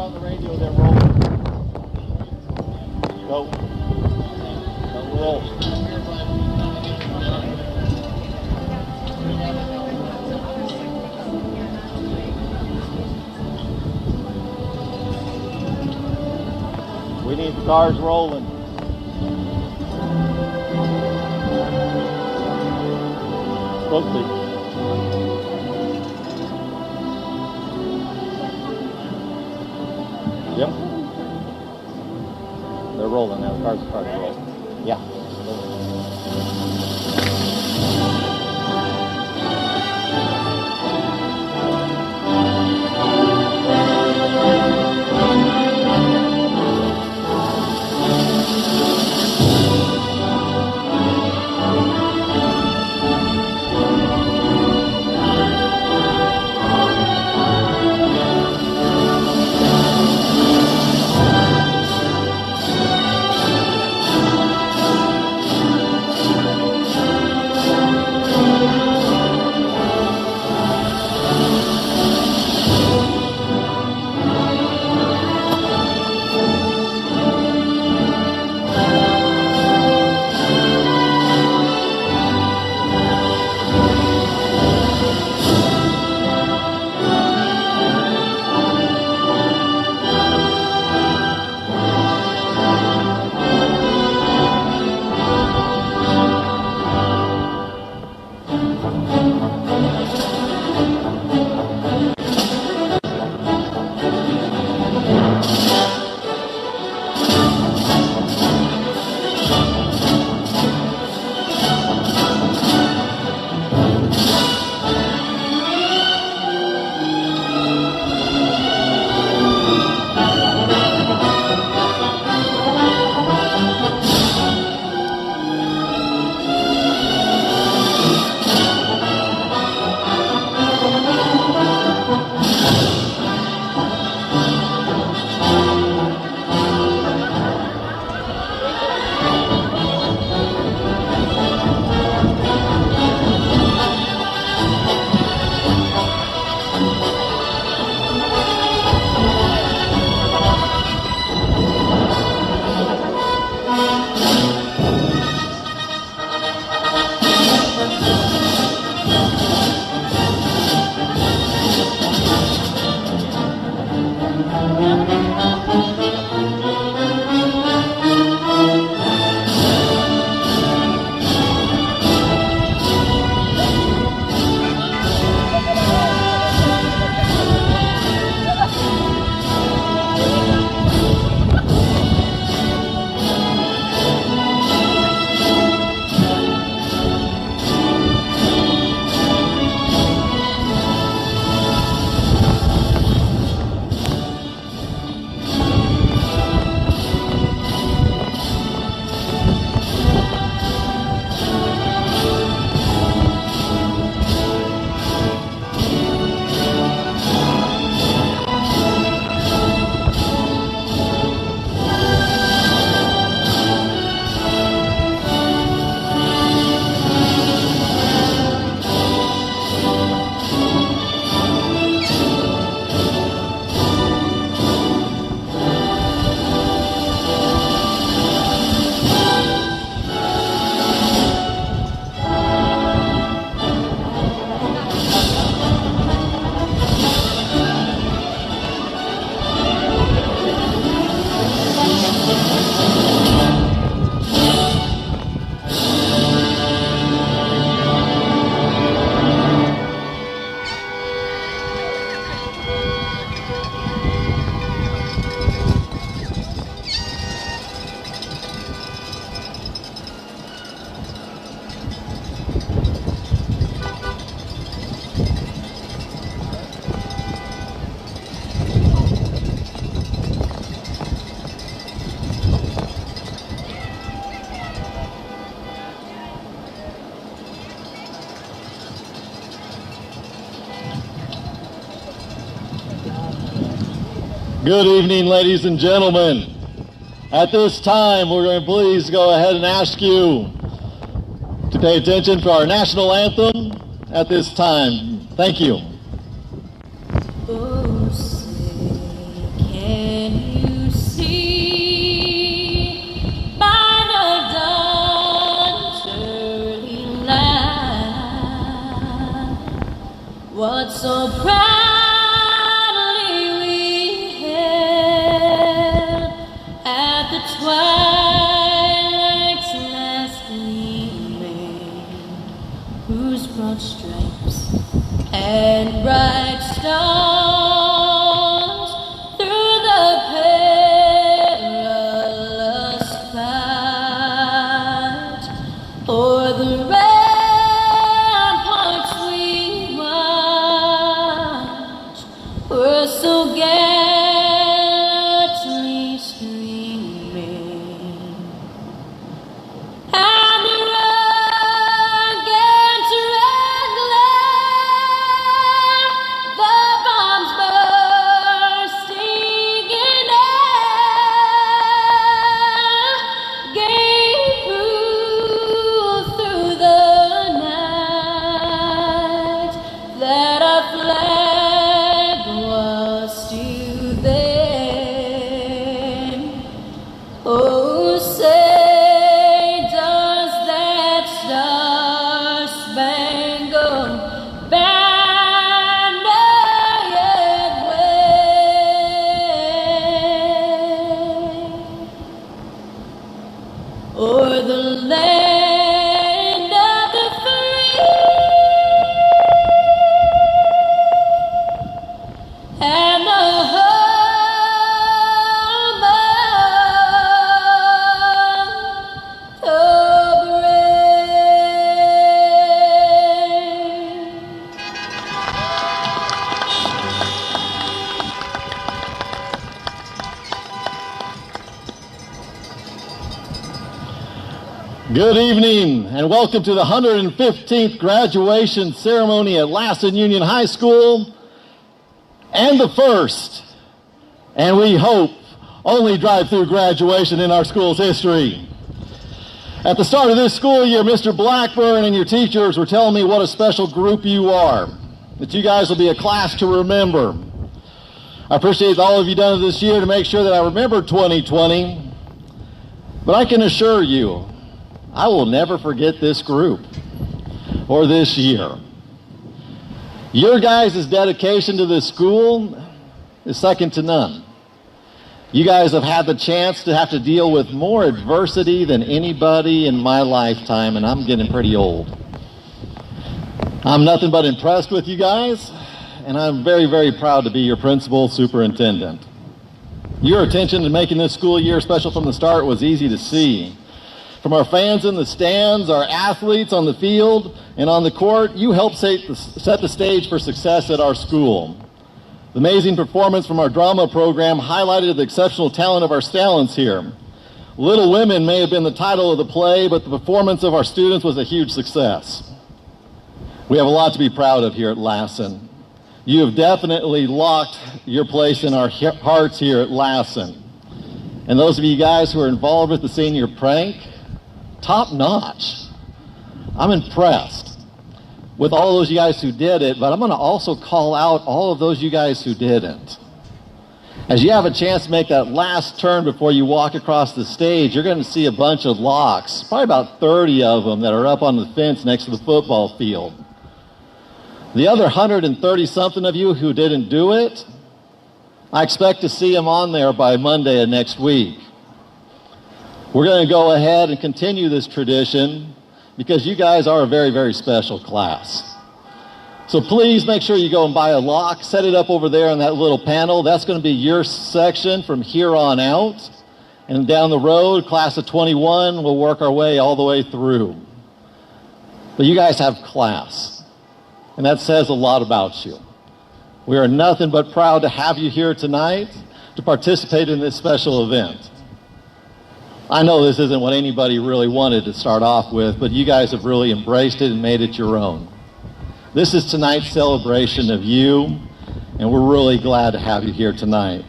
on the radio, they're rolling. Go. Go roll. We need the cars rolling. Supposed to be. Yep. They're rolling now. The cars are starting to roll. Yeah. Good evening, ladies and gentlemen. At this time, we're going to please go ahead and ask you to pay attention for our national anthem at this time. Thank you. Oh, say, can what so proudly we hailed at the twilight's last gleaming, whose broad stripes and bright stars through the perilous fight o'er the ramparts we watched were so gallantly streaming, and the rugged red glare, the bombs bursting in air, gave proof through the night that our flag was still there. Oh, say does that star-spangled banner yet wave o'er the land of the free and the home of the Good evening and welcome to the 115th graduation ceremony at Lassen Union High School, and the first, and we hope, only drive-through graduation in our school's history. At the start of this school year, Mr. Blackburn and your teachers were telling me what a special group you are, that you guys will be a class to remember. I appreciate all of you done this year to make sure that I remember 2020, but I can assure you, I will never forget this group or this year. Your guys' dedication to this school is second to none. You guys have had the chance to have to deal with more adversity than anybody in my lifetime, and I'm getting pretty old. I'm nothing but impressed with you guys, and I'm very, very proud to be your principal superintendent. Your attention to making this school year special from the start was easy to see. From our fans in the stands, our athletes on the field and on the court, you helped set the stage for success at our school. The amazing performance from our drama program highlighted the exceptional talent of our talents here. Little Women may have been the title of the play, but the performance of our students was a huge success. We have a lot to be proud of here at Lassen. You have definitely locked your place in our hearts here at Lassen. And those of you guys who are involved with the senior prank, top notch. I'm impressed with all those you guys who did it, but I'm going to also call out all of those you guys who didn't. As you have a chance to make that last turn before you walk across the stage, you're going to see a bunch of locks, probably about 30 of them that are up on the fence next to the football field. The other 130-something of you who didn't do it, I expect to see them on there by Monday of next week. We're going to go ahead and continue this tradition because you guys are a very, very special class. So please make sure you go and buy a lock, set it up over there on that little panel. That's going to be your section from here on out. And down the road, class of 21, we'll work our way all the way through. But you guys have class, and that says a lot about you. We are nothing but proud to have you here tonight to participate in this special event. I know this isn't what anybody really wanted to start off with, but you guys have really embraced it and made it your own. This is tonight's celebration of you, and we're really glad to have you here tonight.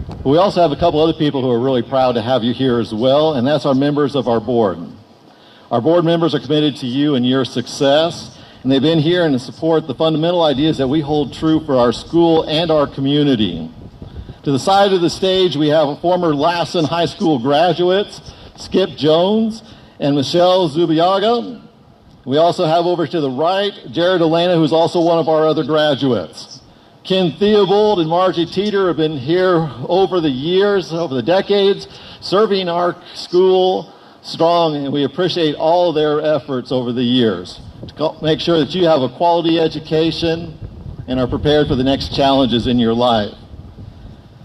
But we also have a couple other people who are really proud to have you here as well, and that's our members of our board. Our board members are committed to you and your success, and they've been here and support the fundamental ideas that we hold true for our school and our community. To the side of the stage, we have former Lassen High School graduates, Skip Jones and Michelle Zubiaga. We also have over to the right, Jared Elena, who's also one of our other graduates. Ken Theobald and Margie Teeter have been here over the years, over the decades, serving our school strong, and we appreciate all their efforts over the years to make sure that you have a quality education and are prepared for the next challenges in your life.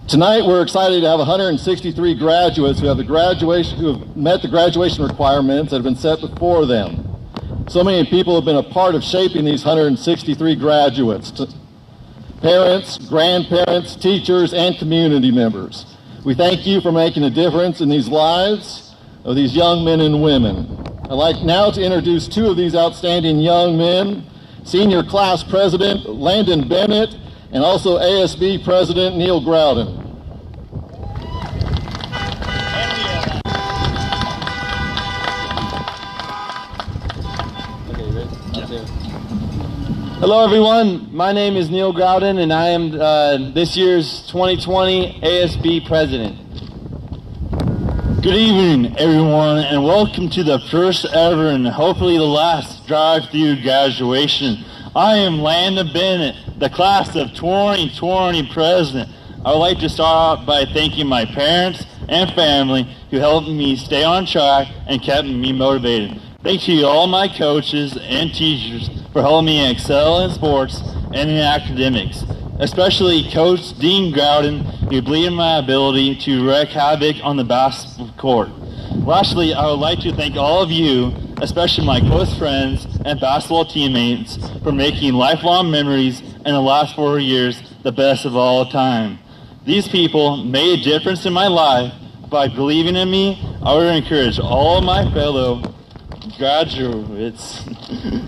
Tonight, we're excited to have 163 graduates who have met the graduation requirements that have been set before them. So many people have been a part of shaping these 163 graduates. Parents, grandparents, teachers, and community members. We thank you for making a difference in these lives of these young men and women. I'd like now to introduce two of these outstanding young men, Senior Class President Landon Bennett and also ASB President Neil Groudon. Hello everyone, my name is Neil Groudon and I am this year's 2020 ASB President. Good evening everyone and welcome to the first ever and hopefully the last drive-through graduation. I am Landon Bennett, the class of 2020 President. I would like to start off by thanking my parents and family who helped me stay on track and kept me motivated. Thank you to all my coaches and teachers for helping me excel in sports and in academics, especially Coach Dean Groudon, who believed in my ability to wreak havoc on the basketball court. Lastly, I would like to thank all of you, especially my close friends and basketball teammates, for making lifelong memories in the last 4 years the best of all time. These people made a difference in my life. By believing in me, I would encourage all of my fellow graduates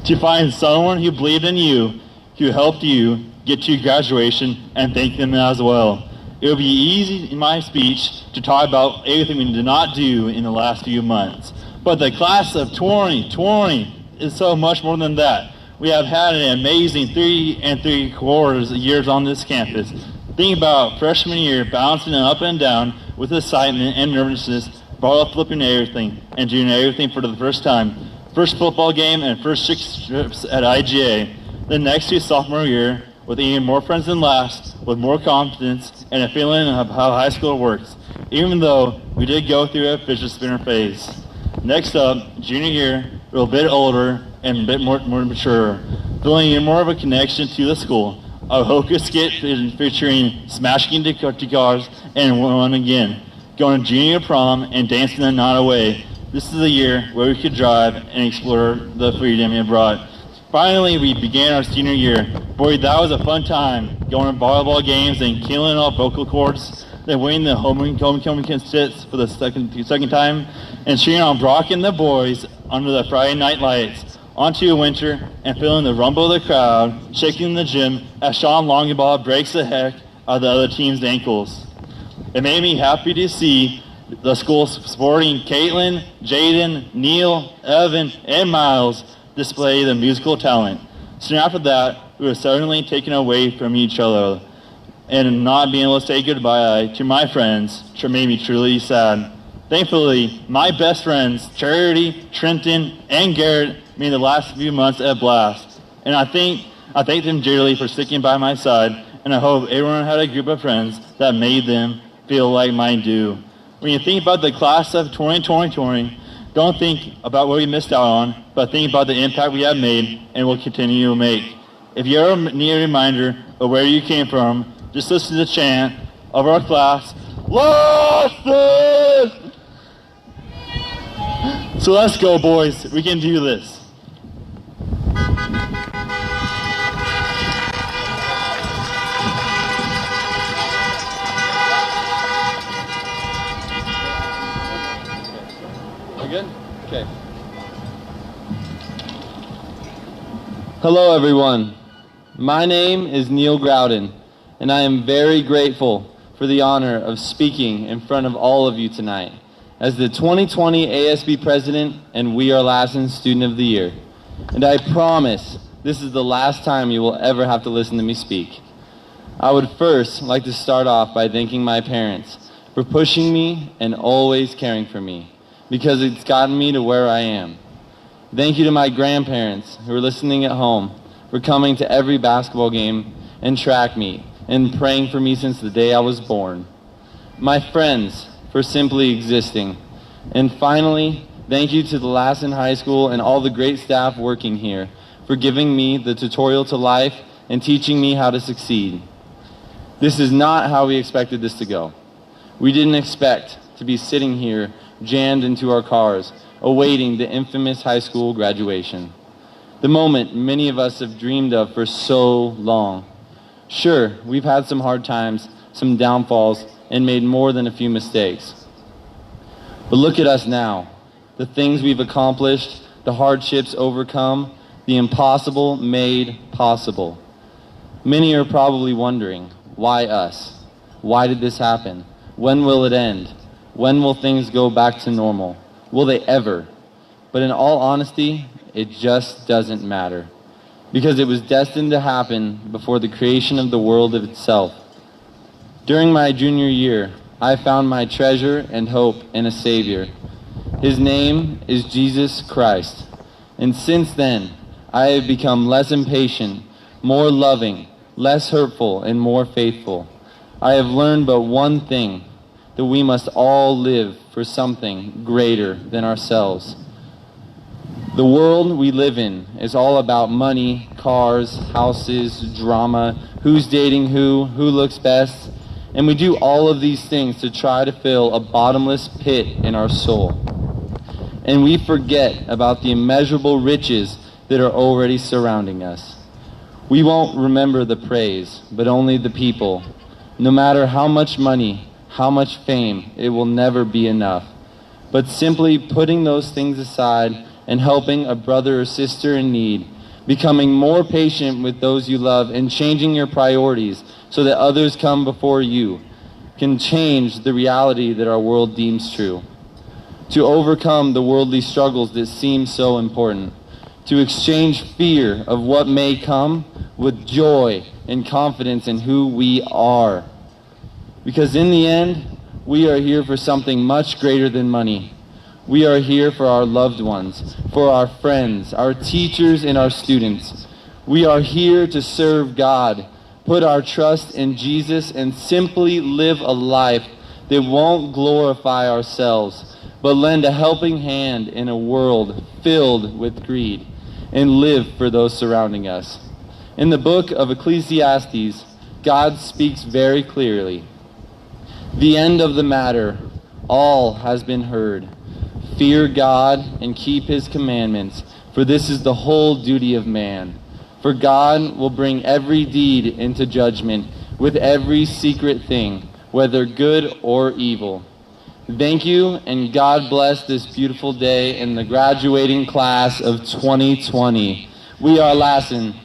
to find someone who believed in you, who helped you get to graduation, and thank them as well. It will be easy in my speech to talk about everything we did not do in the last few months. But the class of 2020 is so much more than that. We have had an amazing 3 3/4 years on this campus. Think about freshman year bouncing up and down with excitement and nervousness, ball flipping everything, and doing everything for the first time. First football game and first 6 trips at IGA. The next to sophomore year, with even more friends than last, with more confidence, and a feeling of how high school works, even though we did go through a fidget spinner phase. Next up, junior year, we're a bit older and a bit more mature, feeling even more of a connection to the school. A hocus skit featuring smashing into cars and one again, going to junior prom and dancing the night away. This is the year where we could drive and explore the freedom it brought. Finally, we began our senior year. Boy, that was a fun time, going to volleyball games and killing off vocal cords, then winning the homecoming contests for the second time, and cheering on Brock and the boys under the Friday night lights. Onto a winter and feeling the rumble of the crowd, shaking the gym as Sean Longball breaks the heck out of the other team's ankles. It made me happy to see the school supporting Caitlin, Jaden, Neil, Evan, and Miles display the musical talent. Soon after that, we were suddenly taken away from each other, and not being able to say goodbye to my friends made me truly sad. Thankfully, my best friends, Charity, Trenton, and Garrett, made the last few months a blast. And I thank them dearly for sticking by my side, and I hope everyone had a group of friends that made them feel like mine do. When you think about the class of 2020, don't think about what we missed out on, but think about the impact we have made and will continue to make. If you ever need a reminder of where you came from, just listen to the chant of our class, Losses! So let's go, boys. We can do this. Good? Okay. Hello everyone. My name is Neil Groudon, and I am very grateful for the honor of speaking in front of all of you tonight as the 2020 ASB President and We Are Lassen Student of the Year. And I promise this is the last time you will ever have to listen to me speak. I would first like to start off by thanking my parents for pushing me and always caring for me, because it's gotten me to where I am. Thank you to my grandparents who are listening at home for coming to every basketball game and track meet and praying for me since the day I was born. My friends for simply existing. And finally, thank you to the Lassen High School and all the great staff working here for giving me the tutorial to life and teaching me how to succeed. This is not how we expected this to go. We didn't expect to be sitting here jammed into our cars, awaiting the infamous high school graduation. The moment many of us have dreamed of for so long. Sure, we've had some hard times, some downfalls, and made more than a few mistakes. But look at us now. The things we've accomplished, the hardships overcome, the impossible made possible. Many are probably wondering, why us? Why did this happen? When will it end? When will things go back to normal? Will they ever? But in all honesty, it just doesn't matter. Because it was destined to happen before the creation of the world itself. During my junior year, I found my treasure and hope in a Savior. His name is Jesus Christ. And since then, I have become less impatient, more loving, less hurtful, and more faithful. I have learned but one thing, that we must all live for something greater than ourselves. The world we live in is all about money, cars, houses, drama, who's dating who looks best, and we do all of these things to try to fill a bottomless pit in our soul. And we forget about the immeasurable riches that are already surrounding us. We won't remember the praise, but only the people. No matter how much money, how much fame, it will never be enough. But simply putting those things aside and helping a brother or sister in need, becoming more patient with those you love, and changing your priorities so that others come before you, can change the reality that our world deems true. To overcome the worldly struggles that seem so important. To exchange fear of what may come with joy and confidence in who we are. Because in the end, we are here for something much greater than money. We are here for our loved ones, for our friends, our teachers, and our students. We are here to serve God, put our trust in Jesus, and simply live a life that won't glorify ourselves, but lend a helping hand in a world filled with greed, and live for those surrounding us. In the book of Ecclesiastes, God speaks very clearly. The end of the matter, all has been heard. Fear God and keep his commandments, for this is the whole duty of man. For God will bring every deed into judgment with every secret thing, whether good or evil. Thank you, and God bless this beautiful day in the graduating class of 2020. We are Lassen.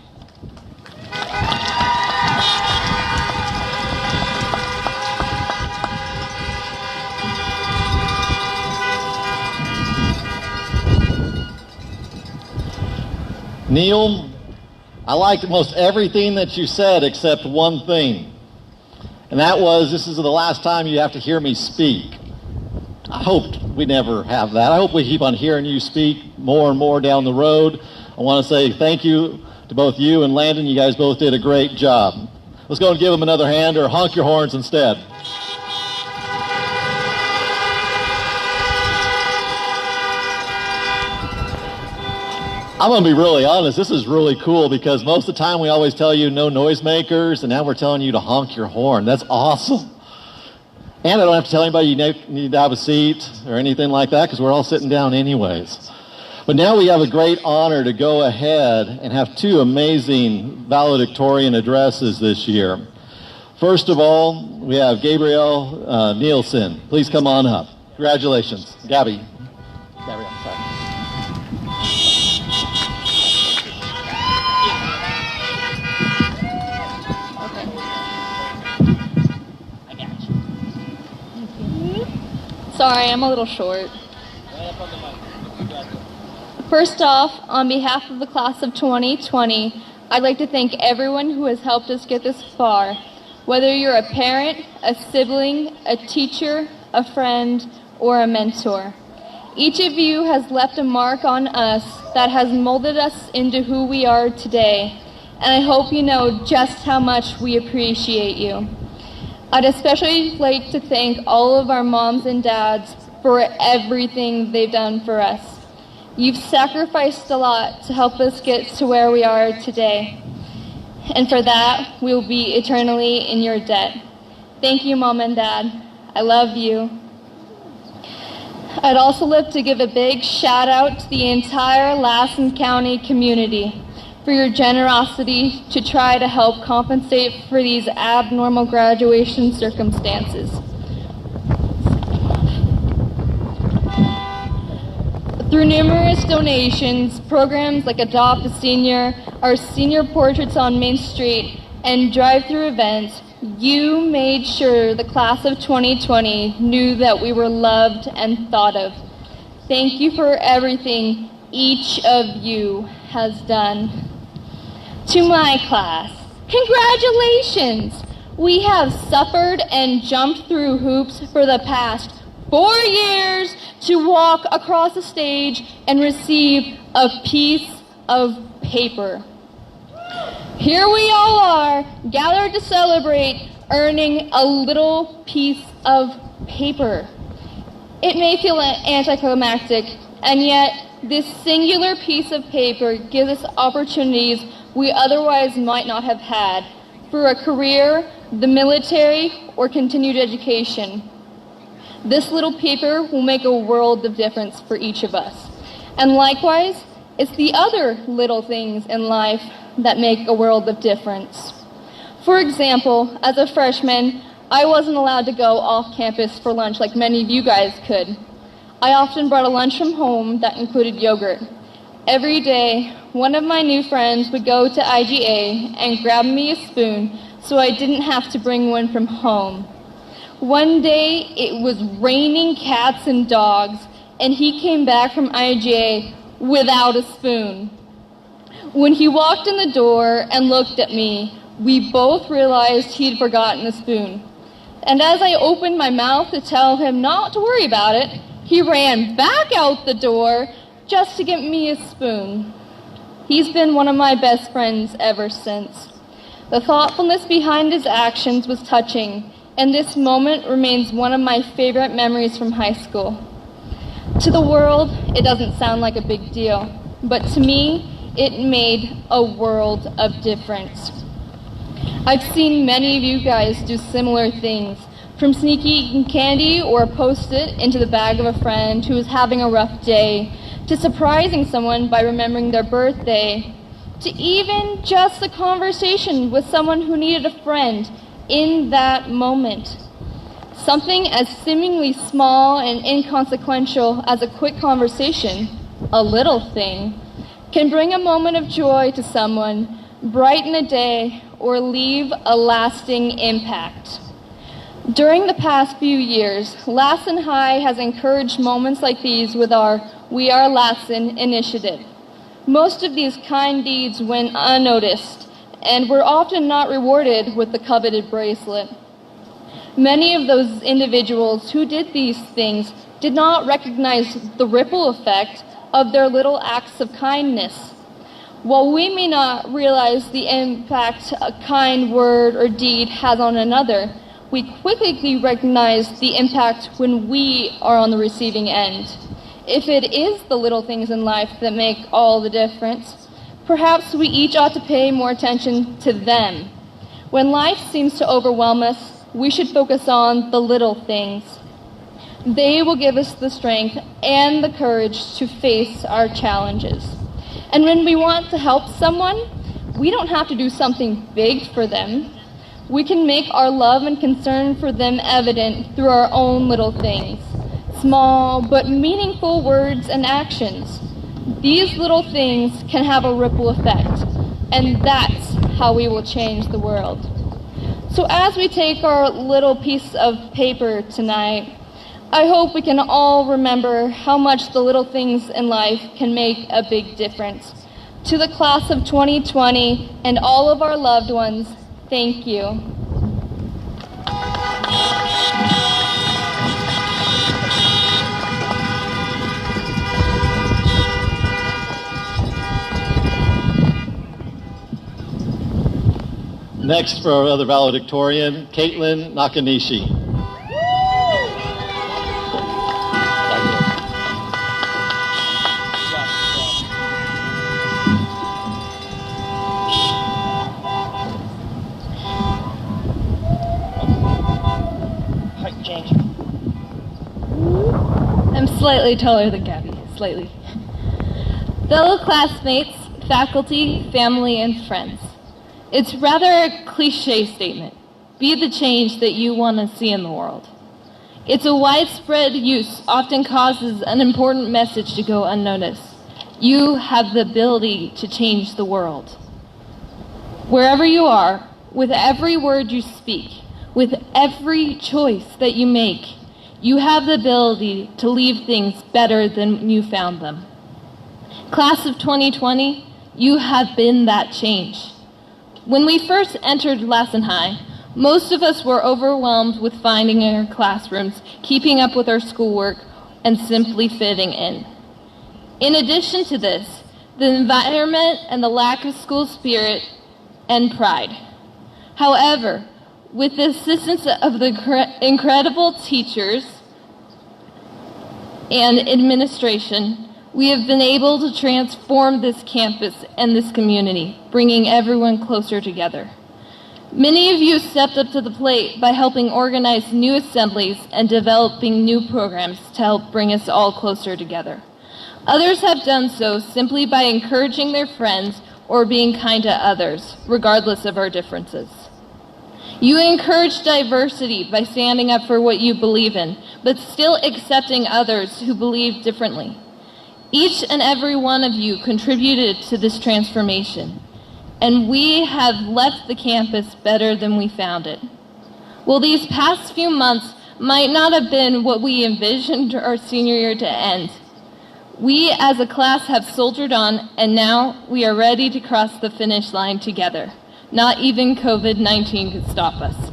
Neil, I liked most everything that you said except one thing. And that was, this is the last time you have to hear me speak. I hoped we never have that. I hope we keep on hearing you speak more and more down the road. I want to say thank you to both you and Landon. You guys both did a great job. Let's go and give them another hand, or honk your horns instead. I'm going to be really honest, this is really cool because most of the time we always tell you no noisemakers, and now we're telling you to honk your horn. That's awesome. And I don't have to tell anybody you need to have a seat or anything like that because we're all sitting down anyways. But now we have a great honor to go ahead and have two amazing valedictorian addresses this year. First of all, we have Gabrielle Nielsen. Please come on up. Congratulations. Gabrielle, sorry. Sorry, I'm a little short. First off, on behalf of the class of 2020, I'd like to thank everyone who has helped us get this far. Whether you're a parent, a sibling, a teacher, a friend, or a mentor. Each of you has left a mark on us that has molded us into who we are today, and I hope you know just how much we appreciate you. I'd especially like to thank all of our moms and dads for everything they've done for us. You've sacrificed a lot to help us get to where we are today, and for that, we'll be eternally in your debt. Thank you, Mom and Dad. I love you. I'd also like to give a big shout out to the entire Lassen County community for your generosity to try to help compensate for these abnormal graduation circumstances. Through numerous donations, programs like Adopt a Senior, our senior portraits on Main Street, and drive-through events, you made sure the class of 2020 knew that we were loved and thought of. Thank you for everything each of you has done. To my class, congratulations! We have suffered and jumped through hoops for the past 4 years to walk across the stage and receive a piece of paper. Here we all are, gathered to celebrate earning a little piece of paper. It may feel anticlimactic, and yet this singular piece of paper gives us opportunities we otherwise might not have had for a career, the military, or continued education. This little paper will make a world of difference for each of us. And likewise, it's the other little things in life that make a world of difference. For example, as a freshman, I wasn't allowed to go off campus for lunch like many of you guys could. I often brought a lunch from home that included yogurt. Every day, one of my new friends would go to IGA and grab me a spoon so I didn't have to bring one from home. One day, it was raining cats and dogs, and he came back from IGA without a spoon. When he walked in the door and looked at me, we both realized he'd forgotten a spoon. And as I opened my mouth to tell him not to worry about it, he ran back out the door just to get me a spoon. He's been one of my best friends ever since. The thoughtfulness behind his actions was touching, and this moment remains one of my favorite memories from high school. To the world, it doesn't sound like a big deal, but to me, it made a world of difference. I've seen many of you guys do similar things, from sneaking candy or a Post-it into the bag of a friend who is having a rough day, to surprising someone by remembering their birthday, to even just a conversation with someone who needed a friend in that moment. Something as seemingly small and inconsequential as a quick conversation, a little thing, can bring a moment of joy to someone, brighten a day, or leave a lasting impact. During the past few years, Lassen High has encouraged moments like these with our We Are Lassen initiative. Most of these kind deeds went unnoticed, and were often not rewarded with the coveted bracelet. Many of those individuals who did these things did not recognize the ripple effect of their little acts of kindness. While we may not realize the impact a kind word or deed has on another, we quickly recognize the impact when we are on the receiving end. If it is the little things in life that make all the difference, perhaps we each ought to pay more attention to them. When life seems to overwhelm us, we should focus on the little things. They will give us the strength and the courage to face our challenges. And when we want to help someone, we don't have to do something big for them. We can make our love and concern for them evident through our own little things, small but meaningful words and actions. These little things can have a ripple effect, and that's how we will change the world. So as we take our little piece of paper tonight, I hope we can all remember how much the little things in life can make a big difference. To the class of 2020 and all of our loved ones, thank you. Next, for our other valedictorian, Caitlin Nakanishi. I'm slightly taller than Gabby, slightly. Fellow classmates, faculty, family, and friends. It's rather a cliche statement. Be the change that you want to see in the world. Its a widespread use often causes an important message to go unnoticed. You have the ability to change the world. Wherever you are, with every word you speak, with every choice that you make, you have the ability to leave things better than you found them. Class of 2020, you have been that change. When we first entered Lassen High, most of us were overwhelmed with finding our classrooms, keeping up with our schoolwork, and simply fitting in. In addition to this, the environment and the lack of school spirit and pride. However, with the assistance of the incredible teachers and administration, we have been able to transform this campus and this community, bringing everyone closer together. Many of you stepped up to the plate by helping organize new assemblies and developing new programs to help bring us all closer together. Others have done so simply by encouraging their friends or being kind to others, regardless of our differences. You encourage diversity by standing up for what you believe in, but still accepting others who believe differently. Each and every one of you contributed to this transformation, and we have left the campus better than we found it. Well, these past few months might not have been what we envisioned our senior year to end. We as a class have soldiered on, and now we are ready to cross the finish line together. Not even COVID-19 could stop us.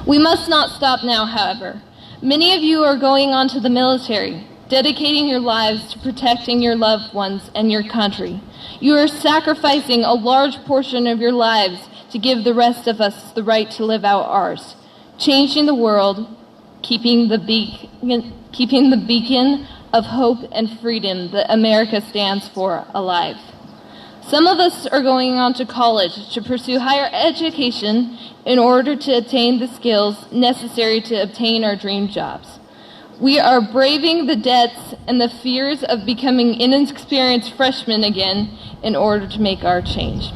We must not stop now, however. Many of you are going on to the military, dedicating your lives to protecting your loved ones and your country. You are sacrificing a large portion of your lives to give the rest of us the right to live out ours, changing the world, keeping the beacon of hope and freedom that America stands for alive. Some of us are going on to college to pursue higher education in order to attain the skills necessary to obtain our dream jobs. We are braving the debts and the fears of becoming inexperienced freshmen again in order to make our change.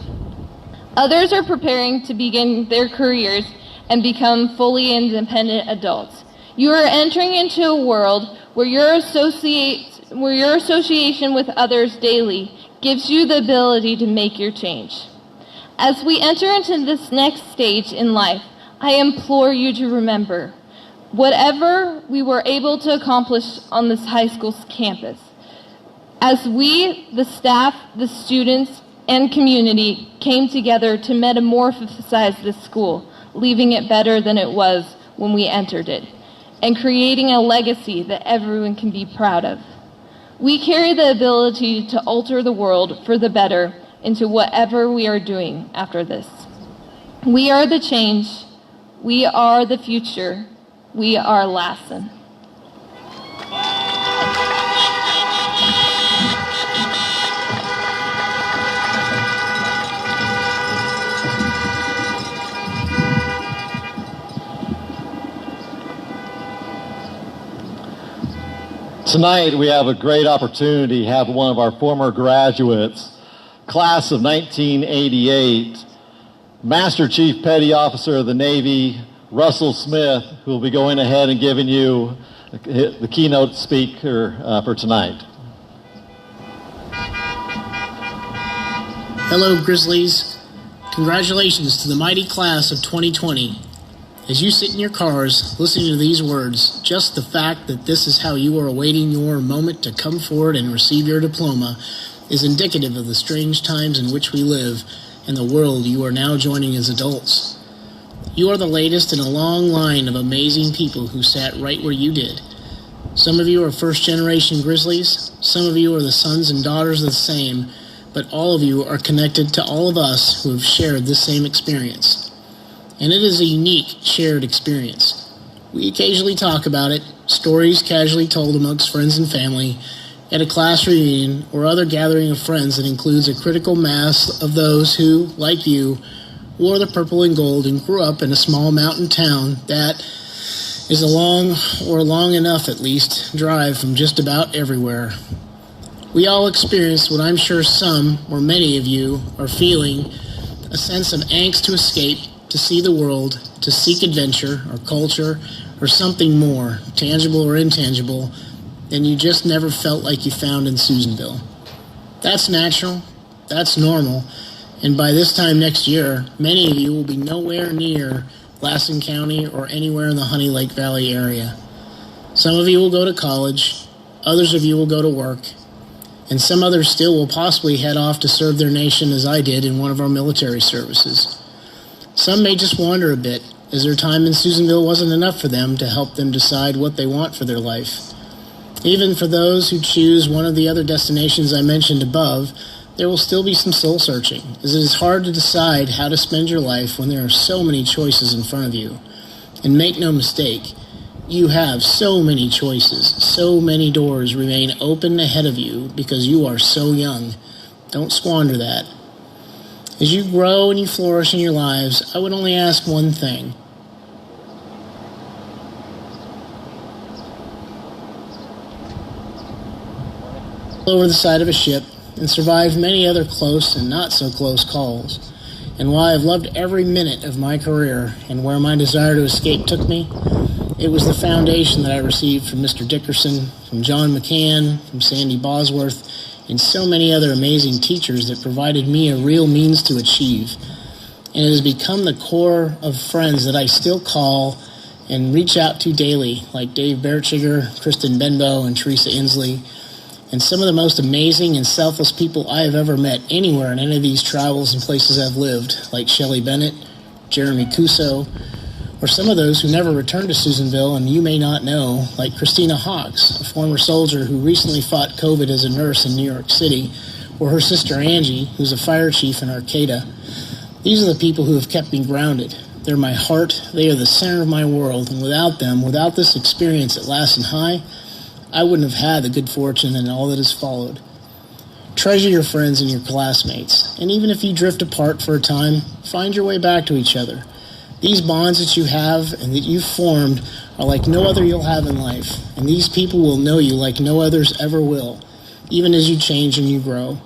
Others are preparing to begin their careers and become fully independent adults. You are entering into a world where your association with others daily gives you the ability to make your change. As we enter into this next stage in life, I implore you to remember, whatever we were able to accomplish on this high school campus, as we, the staff, the students, and community came together to metamorphosize this school, leaving it better than it was when we entered it, and creating a legacy that everyone can be proud of. We carry the ability to alter the world for the better into whatever we are doing after this. We are the change. We are the future. We are Lassen. Tonight we have a great opportunity to have one of our former graduates, class of 1988, Master Chief Petty Officer of the Navy, Russell Smith, who will be going ahead and giving you the keynote speaker for tonight. Hello, Grizzlies. Congratulations to the mighty class of 2020. As you sit in your cars listening to these words, just the fact that this is how you are awaiting your moment to come forward and receive your diploma is indicative of the strange times in which we live and the world you are now joining as adults. You are the latest in a long line of amazing people who sat right where you did. Some of you are first-generation Grizzlies, some of you are the sons and daughters of the same, but all of you are connected to all of us who have shared this same experience. And it is a unique shared experience. We occasionally talk about it, stories casually told amongst friends and family, at a class reunion or other gathering of friends that includes a critical mass of those who, like you, wore the purple and gold and grew up in a small mountain town that is a long enough at least, drive from just about everywhere. We all experienced what I'm sure some or many of you are feeling, a sense of angst to escape, to see the world, to seek adventure or culture or something more, tangible or intangible, than you just never felt like you found in Susanville. That's natural, that's normal, and by this time next year, many of you will be nowhere near Lassen County or anywhere in the Honey Lake Valley area. Some of you will go to college, others of you will go to work, and some others still will possibly head off to serve their nation as I did in one of our military services. Some may just wander a bit, as their time in Susanville wasn't enough for them to help them decide what they want for their life. Even for those who choose one of the other destinations I mentioned above, there will still be some soul searching, as it is hard to decide how to spend your life when there are so many choices in front of you. And make no mistake, you have so many choices, so many doors remain open ahead of you because you are so young. Don't squander that. As you grow and you flourish in your lives, I would only ask one thing. Over the side of a ship and survived many other close and not so close calls. And while I've loved every minute of my career and where my desire to escape took me, it was the foundation that I received from Mr. Dickerson, from John McCann, from Sandy Bosworth, and so many other amazing teachers that provided me a real means to achieve. And it has become the core of friends that I still call and reach out to daily, like Dave Bertschiger, Kristen Benbow, and Teresa Inslee, and some of the most amazing and selfless people I have ever met anywhere in any of these travels and places I've lived, like Shelley Bennett, Jeremy Cuso, or some of those who never returned to Susanville and you may not know, like Christina Hawks, a former soldier who recently fought COVID as a nurse in New York City, or her sister Angie, who's a fire chief in Arcata. These are the people who have kept me grounded. They're my heart, they are the center of my world, and without them, without this experience at Lassen High, I wouldn't have had the good fortune and all that has followed. Treasure your friends and your classmates, and even if you drift apart for a time, find your way back to each other. These bonds that you have and that you've formed are like no other you'll have in life, and these people will know you like no others ever will, even as you change and you grow.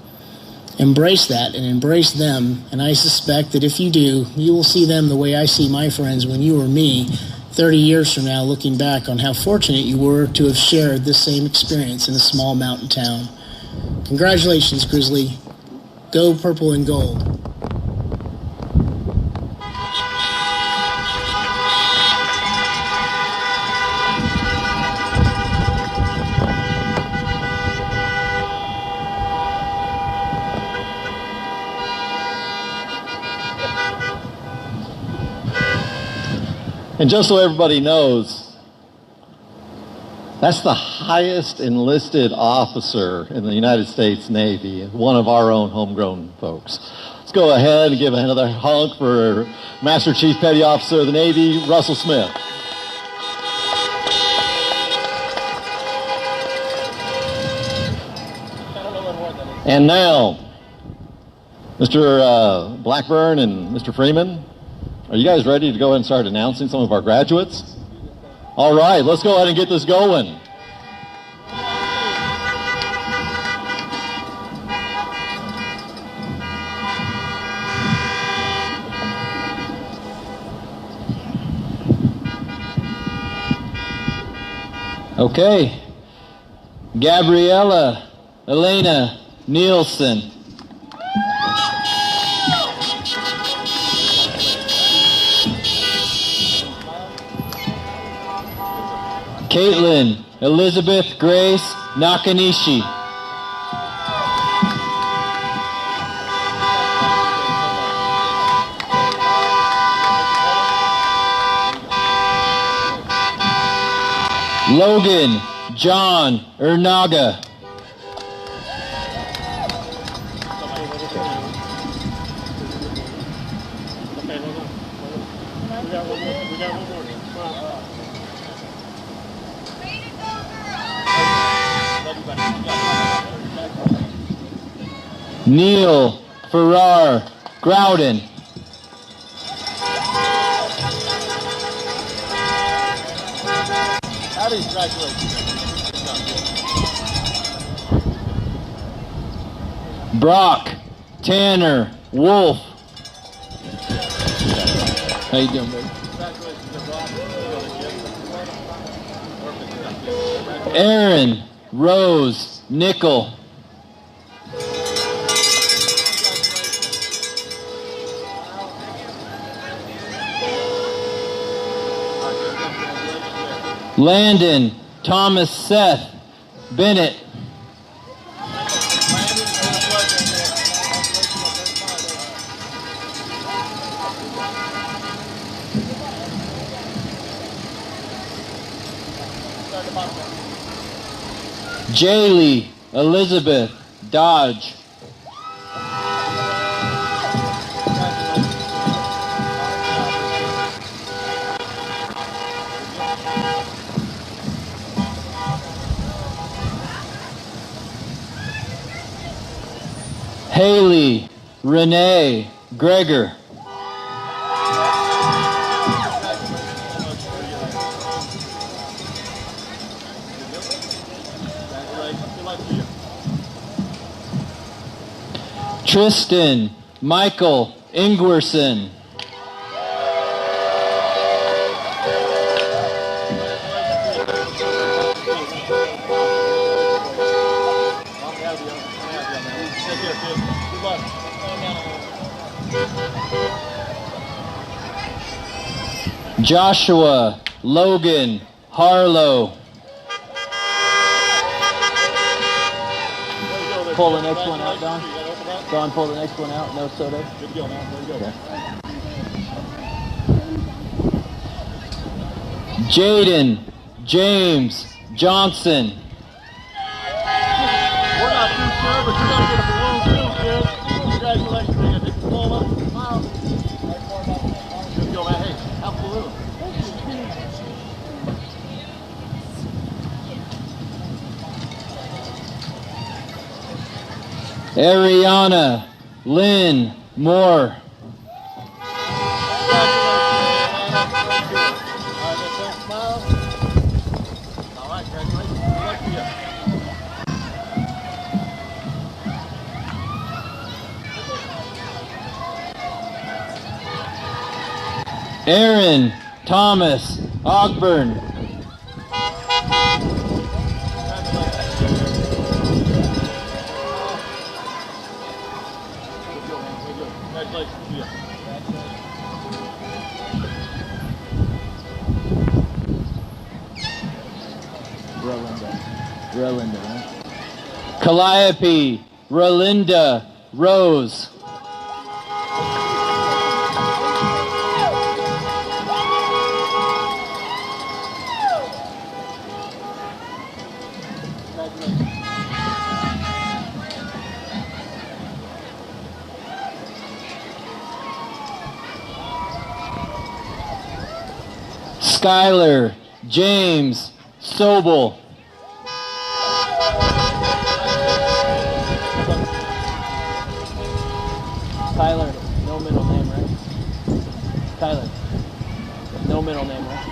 Embrace that and embrace them, and I suspect that if you do, you will see them the way I see my friends when you or me 30 years from now, looking back on how fortunate you were to have shared this same experience in a small mountain town. Congratulations, Grizzly. Go purple and gold. And just so everybody knows, that's the highest enlisted officer in the United States Navy, one of our own homegrown folks. Let's go ahead and give another honk for Master Chief Petty Officer of the Navy, Russell Smith. And now, Mr. Blackburn and Mr. Freeman, are you guys ready to go ahead and start announcing some of our graduates? All right, let's go ahead and get this going. Okay. Gabriella Elena Nielsen. Caitlin Elizabeth Grace Nakanishi. Logan John Ernaga. Neil Farrar Groudon. Brock Tanner Wolf. How you doing, buddy? Aaron Rose Nickel. Landon Thomas Seth Bennett. Jaylee Elizabeth Dodge. Haley Renee Gregor. Tristan Michael Ingwerson. Joshua Logan Harlow. Pull the next one out, Don. Don, pull the next one out. No soda. Good to go, man. There you go. Okay. Jaden James Johnson. We're not too sure, but you're going to get a balloon too, kid. Congratulations. You got to diploma. Smile. Good to go, man. Hey, have a balloon. Ariana Lynn Moore. Aaron Thomas Ogburn. Relinda, right? Calliope Relinda Rose. Skylar James Sobel. Tyler, no middle name, right? Tyler, no middle name, right?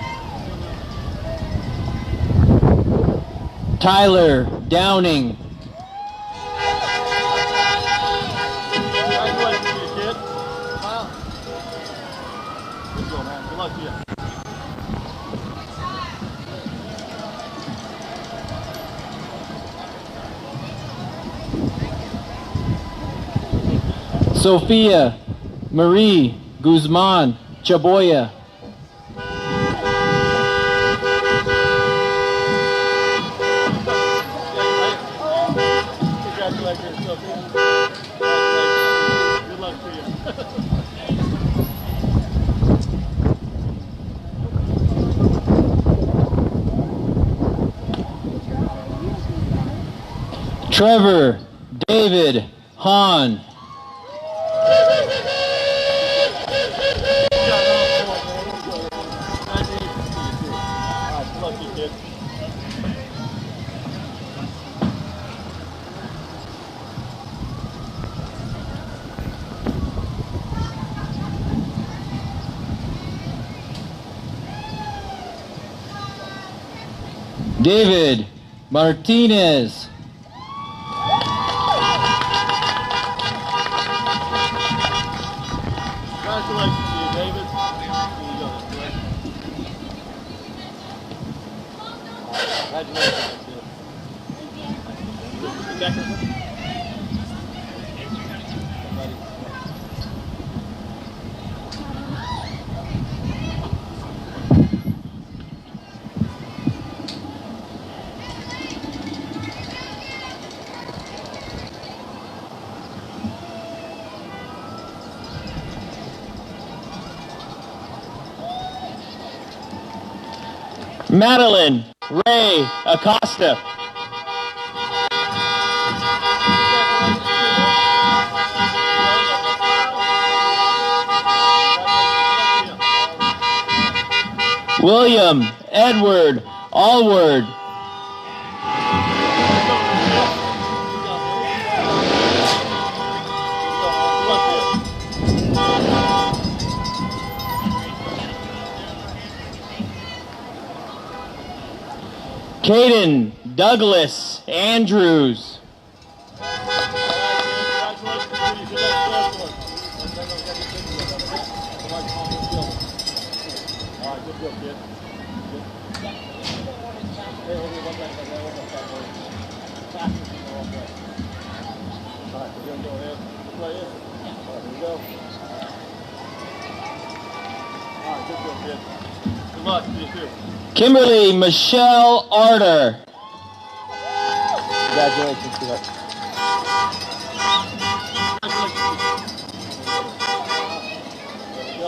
Tyler Downing. Congratulations to you, kid. Smile. Good to go, man. Good luck to you. Sophia Marie Guzman Chaboya. Congratulations, Sophia. Good luck to you. Trevor David Hahn. David Martinez. Congratulations to you, David. Congratulations. Madeline Ray Acosta. William Edward Allward. Caden Douglas Andrews. Good luck to you too. Kimberly Michelle Arter. Congratulations to that.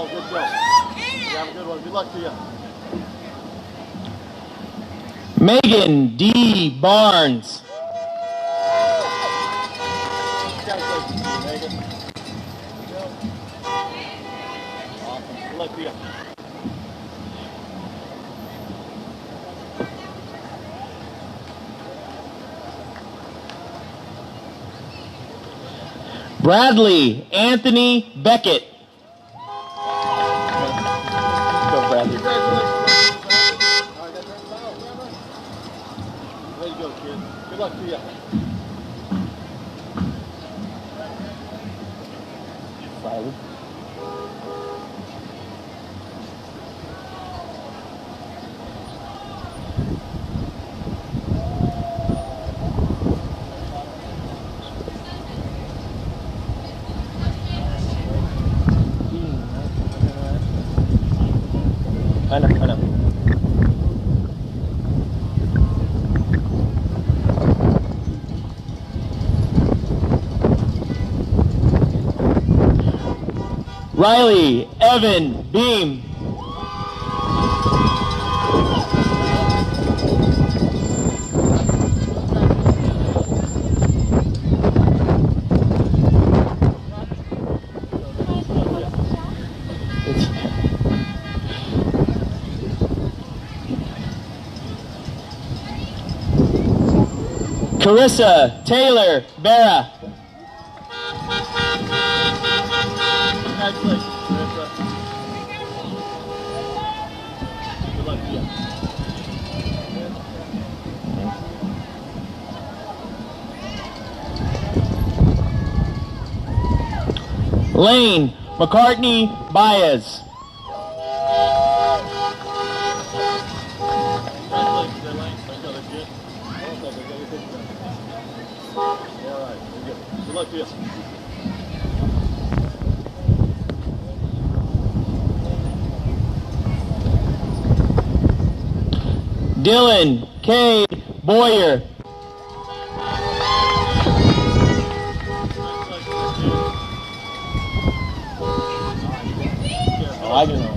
Good job. You have a good one. Good luck to you. Megan D. Barnes. Congratulations to you, Megan. Awesome. Good luck to you. Bradley Anthony Beckett. Go, Bradley. Way to go, kid. Good luck to you. Riley. I know. Riley Evan Beam. Carissa Taylor Vera. Congratulations, Marissa. Good luck to you. Lane McCartney Baez. Congratulations, Elaine. Thank you. That's good. All right. Very good. Good luck to you. Dylan K. Boyer. I don't know.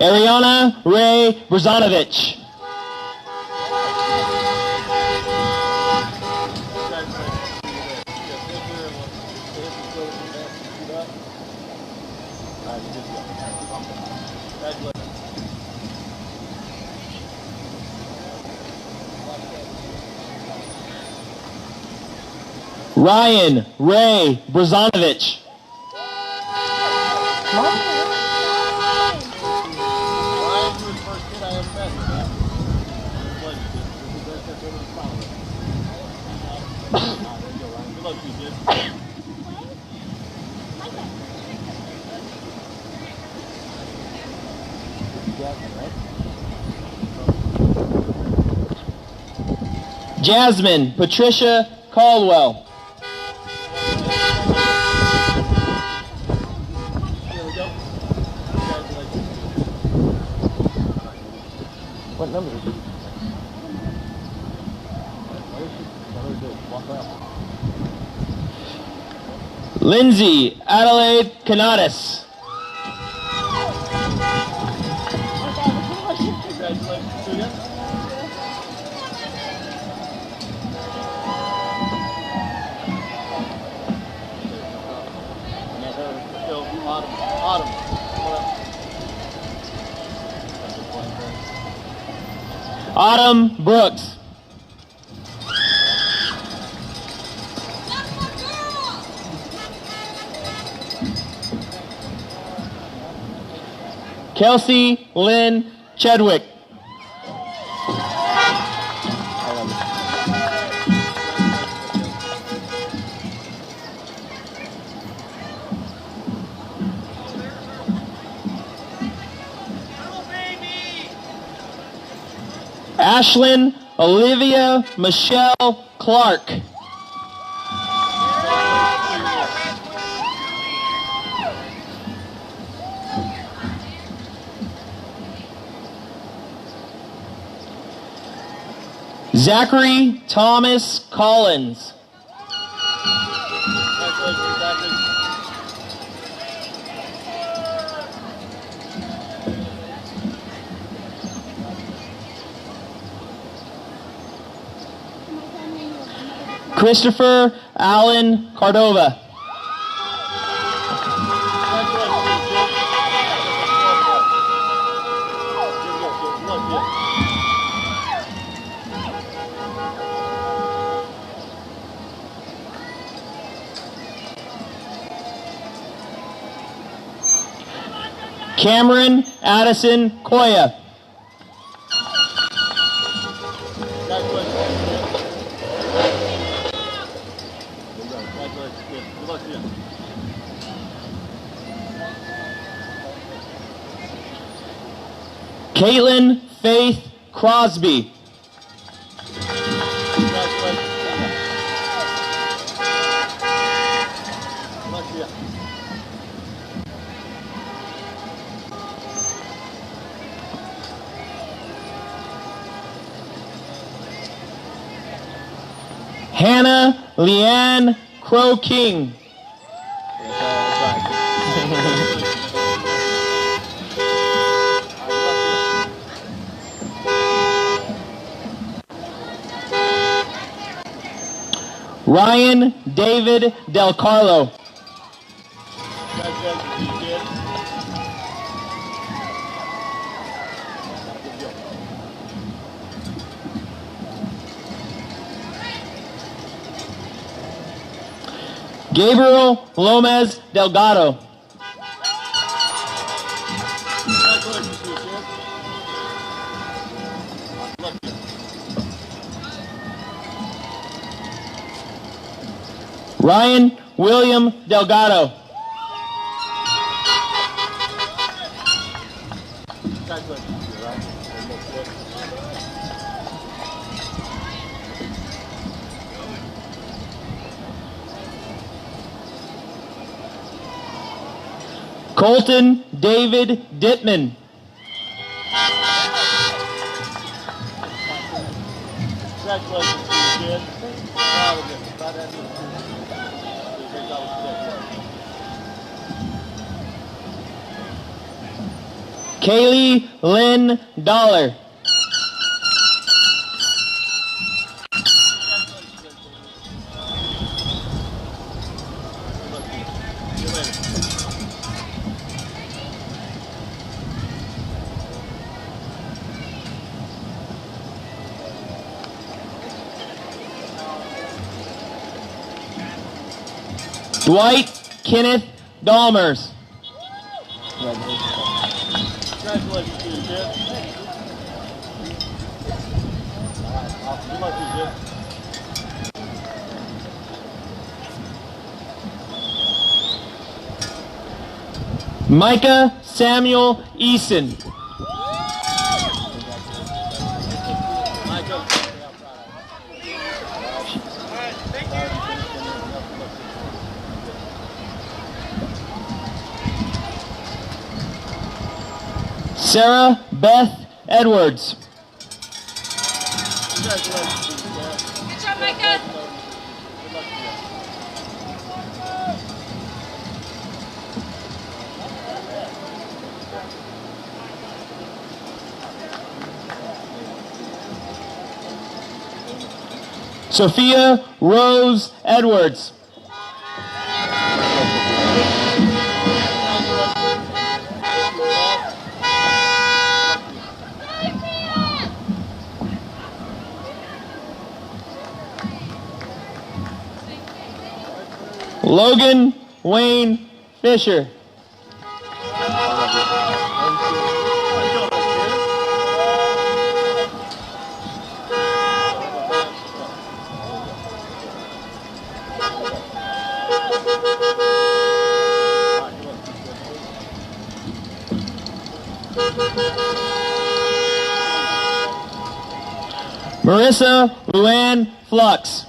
Ariana Ray Brzanovich. Ryan Ray Brzanovich. Jasmine Patricia Caldwell. What number is it? Lindsay Adelaide Canadas. Autumn Brooks. Kelsey Lynn Chedwick. Ashlyn Olivia Michelle Clark. Zachary Thomas Collins. Christopher Allen Cordova. Cameron Addison Koya. Caitlin Faith Crosby. Hannah Leanne Crow King. Ryan David Del Carlo. Gabriel Lomez Delgado. Ryan William Delgado. Colton David Dittman. Kaylee Lynn Dollar. Dwight Kenneth Dahmers. Congratulations to you, kid. Good luck to you, kid. Micah Samuel Eason. Sarah Beth Edwards. Good job, Micah. Sophia Rose Edwards. Logan Wayne Fisher. Marissa Luann Flux.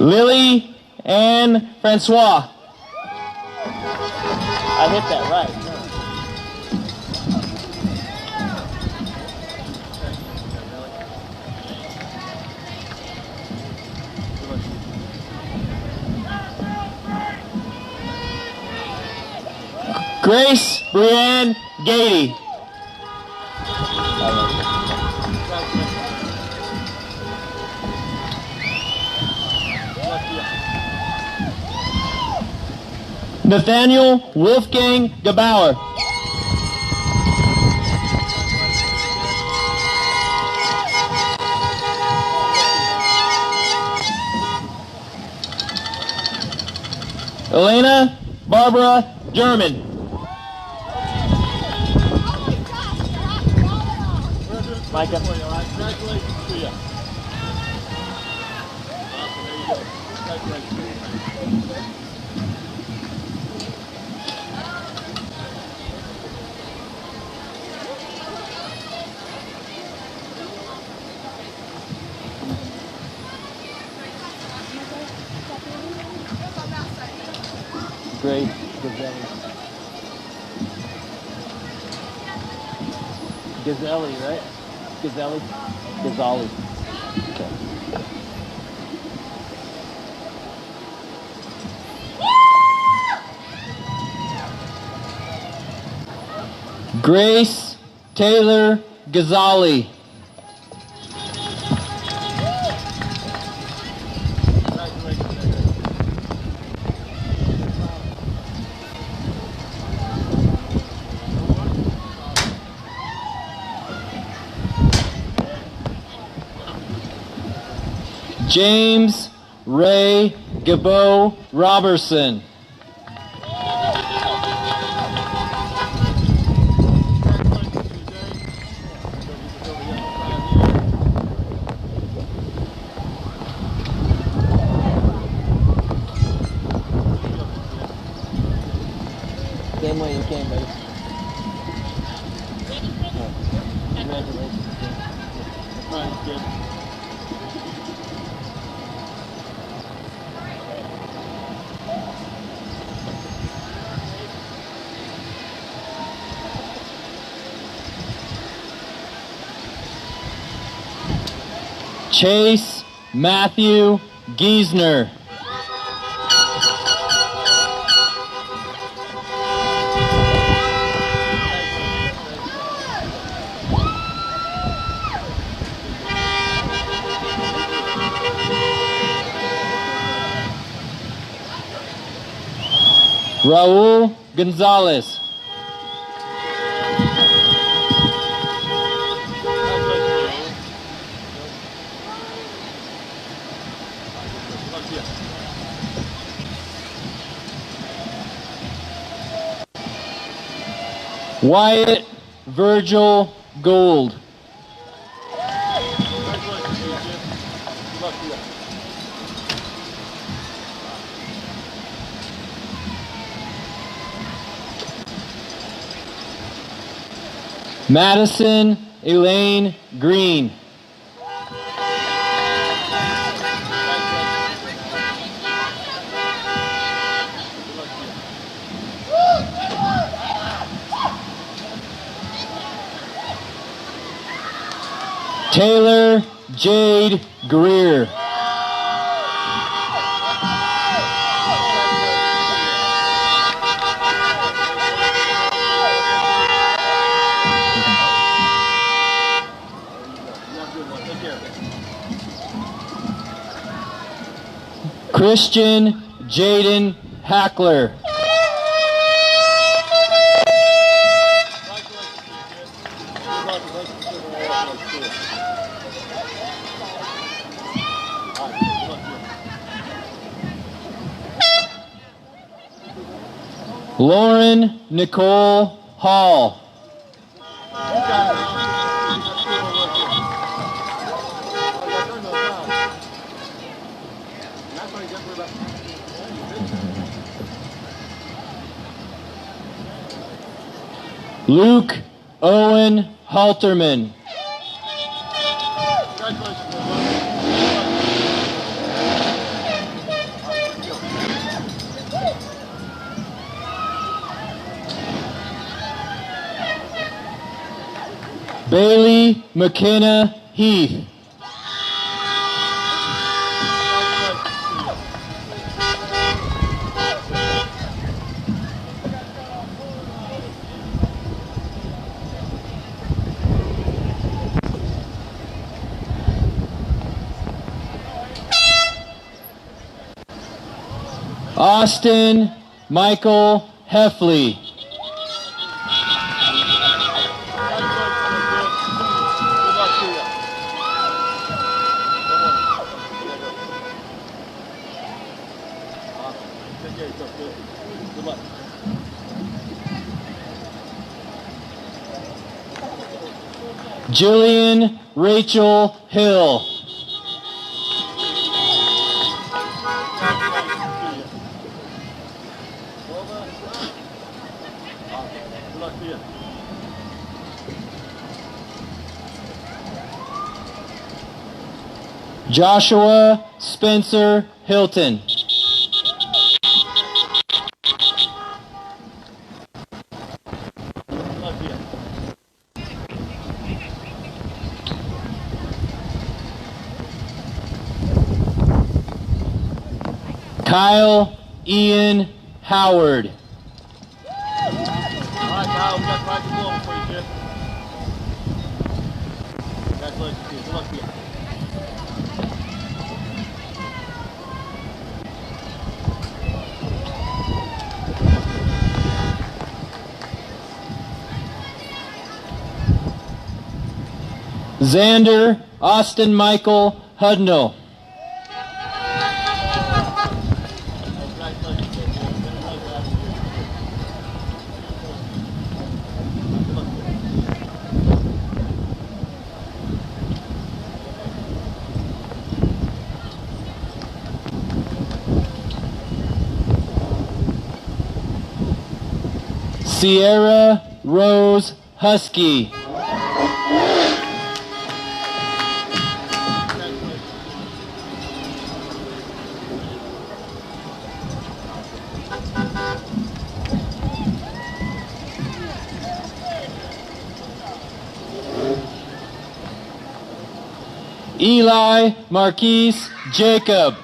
Lily Ann Francois. I hit that right. Grace Brianne Gady. Nathaniel Wolfgang Gebauer. Elena Barbara German. Micah. Congratulations to you. Great. Gazelle, right? Gazelle? Gazali. Okay. Grace Taylor Gazali. James Ray Gabo Robertson. Same way you came, buddy. Congratulations. All right, good. Chase Matthew Giesner. Raul Gonzalez. Wyatt Virgil Gould. Madison Elaine Green. Taylor Jade Greer. Christian Jaden Hackler. Lauren Nicole Hall. Luke Owen Halterman. Bailey McKenna Heath. Austin Michael Heffley. Jillian Rachel Hill. Joshua Spencer Hilton. Kyle Ian Howard. All right, Kyle, we got practice level for you, kid. Congratulations, kid. Good luck to you. Xander Austin Michael Hudnall. Sierra Rose Husky. Eli Marquise Jacob.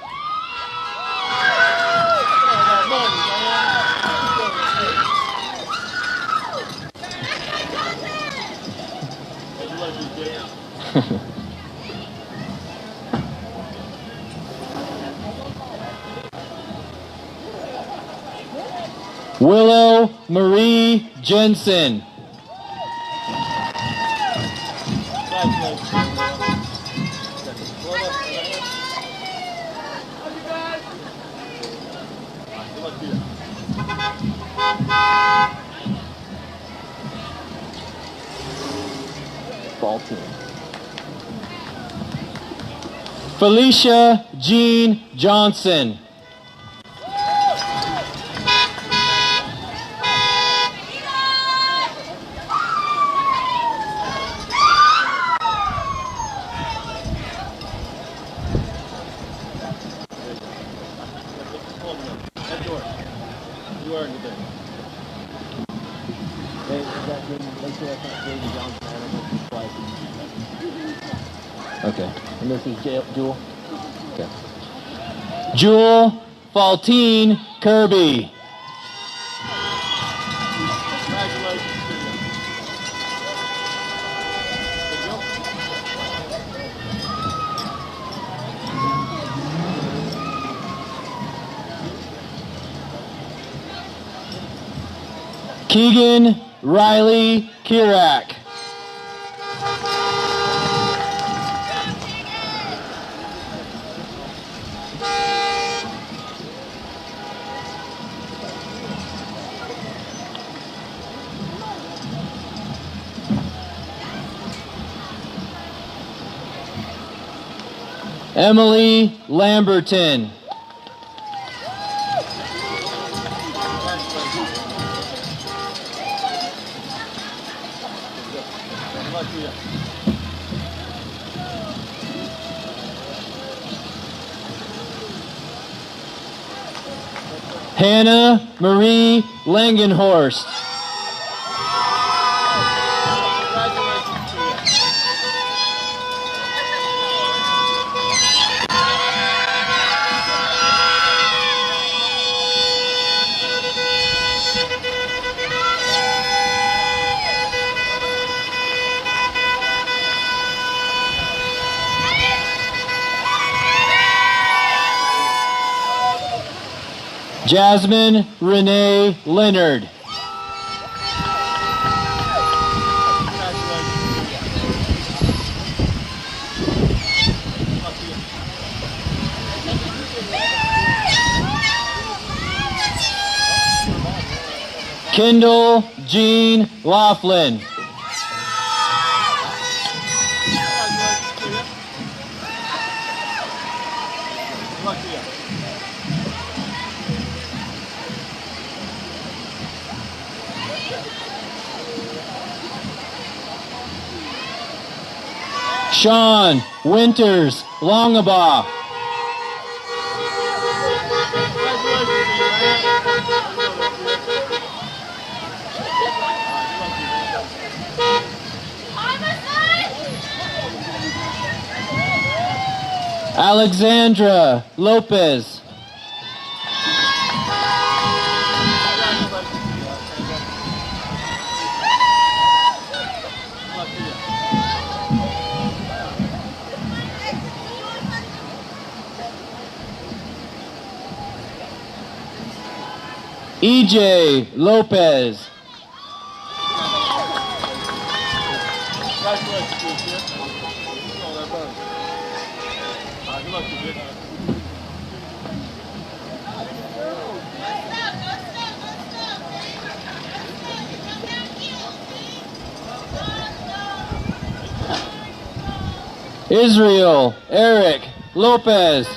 Willow Marie Jensen. football team. Felicia Jean Johnson. Okay. And this is Jewel. Okay. Jewel Faltine Kirby. Keegan Riley Kirak. Emily Lamberton. Hannah Marie Langenhorst. Jasmine Renee Leonard. Kendall Jean Laughlin. Sean Winters Longabaugh. Alexandra Lopez. EJ Lopez. Israel Eric Lopez.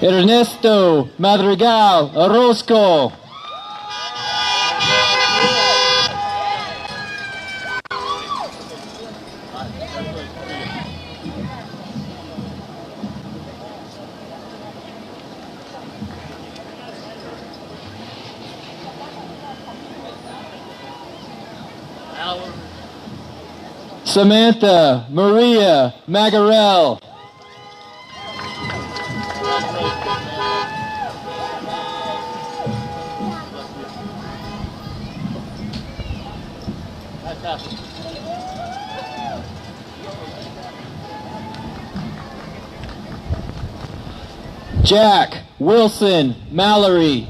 Ernesto Madrigal Orozco. Samantha Maria Magarel. Jack Wilson Mallory.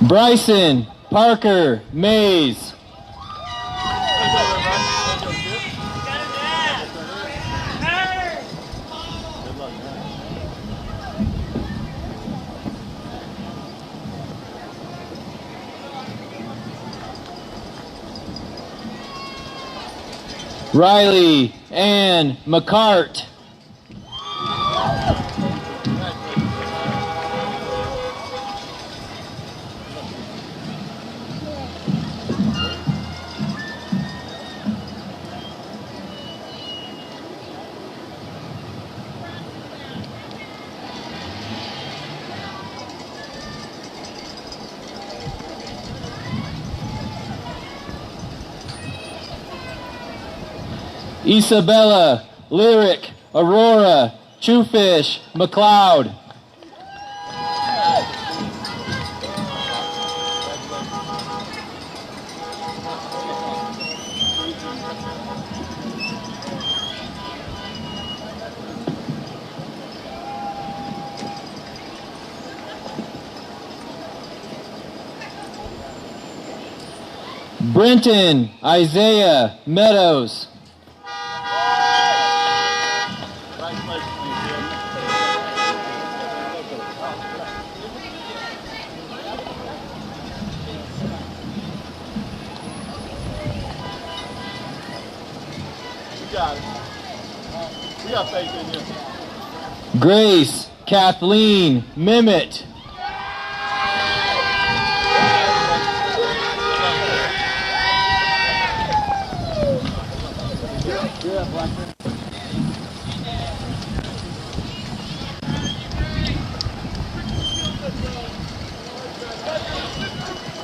Bryson Parker Mays. Riley Ann McCart. Isabella Lyric Aurora Chewfish McLeod. Brenton Isaiah Meadows. We got faith in you. Grace Kathleen Mimmet.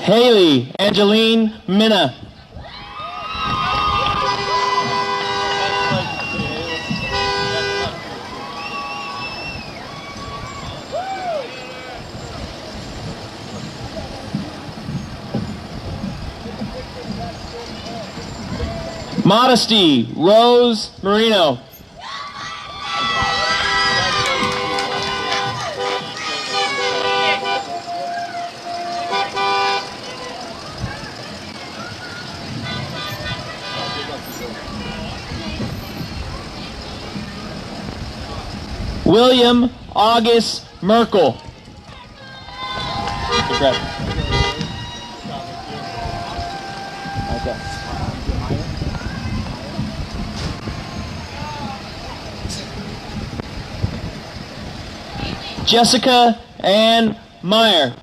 Haley Angeline Minna. Modesty Rose Marino. William August Merkel. Jessica Ann Meyer.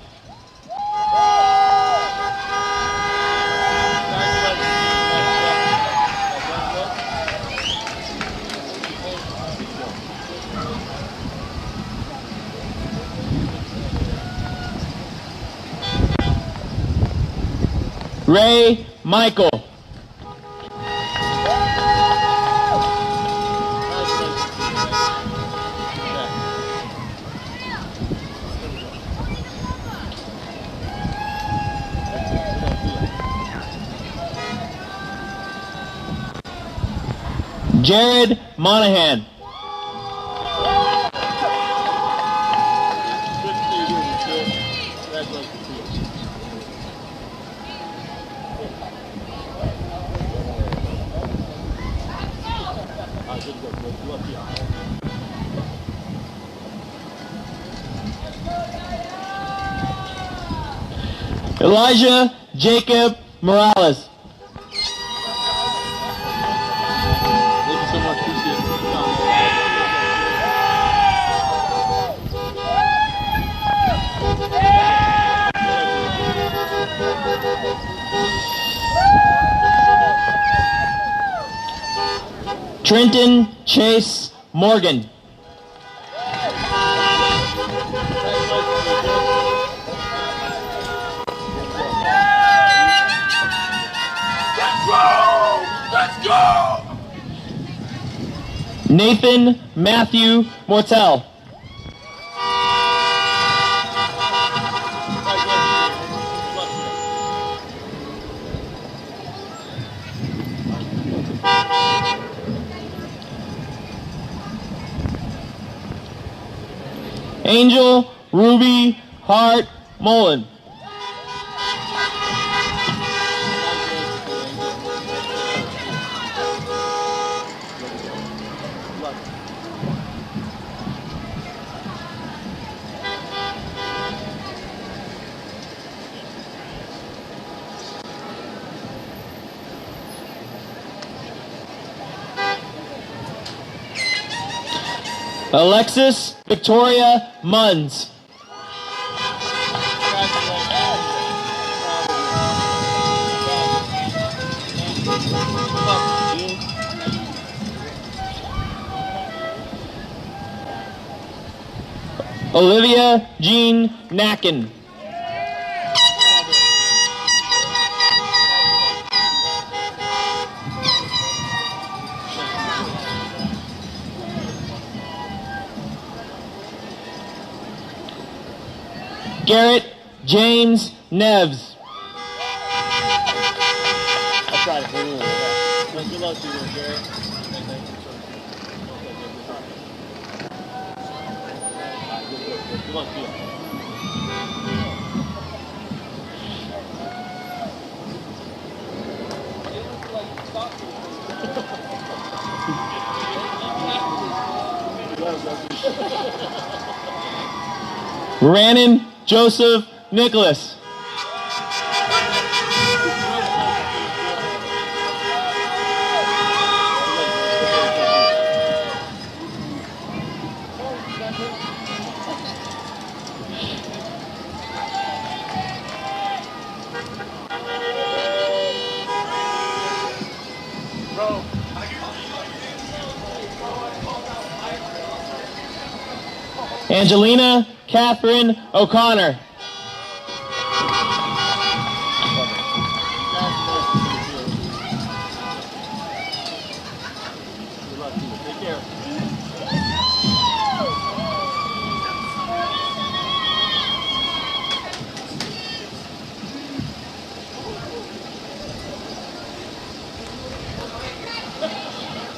Ray Michael. Jared Monahan. Elijah Jacob Morales. Thank you so much. Appreciate it. Trenton Chase Morgan. Nathan Matthew Mortel. Angel Ruby Hart Mullen. Alexis Victoria Munns. Olivia Jean Nacken. Garrett James Neves. I'll try to bring it. Good luck to you, Garrett. Good luck to you. Rannon Joseph Nicholas. Angelina Catherine O'Connor.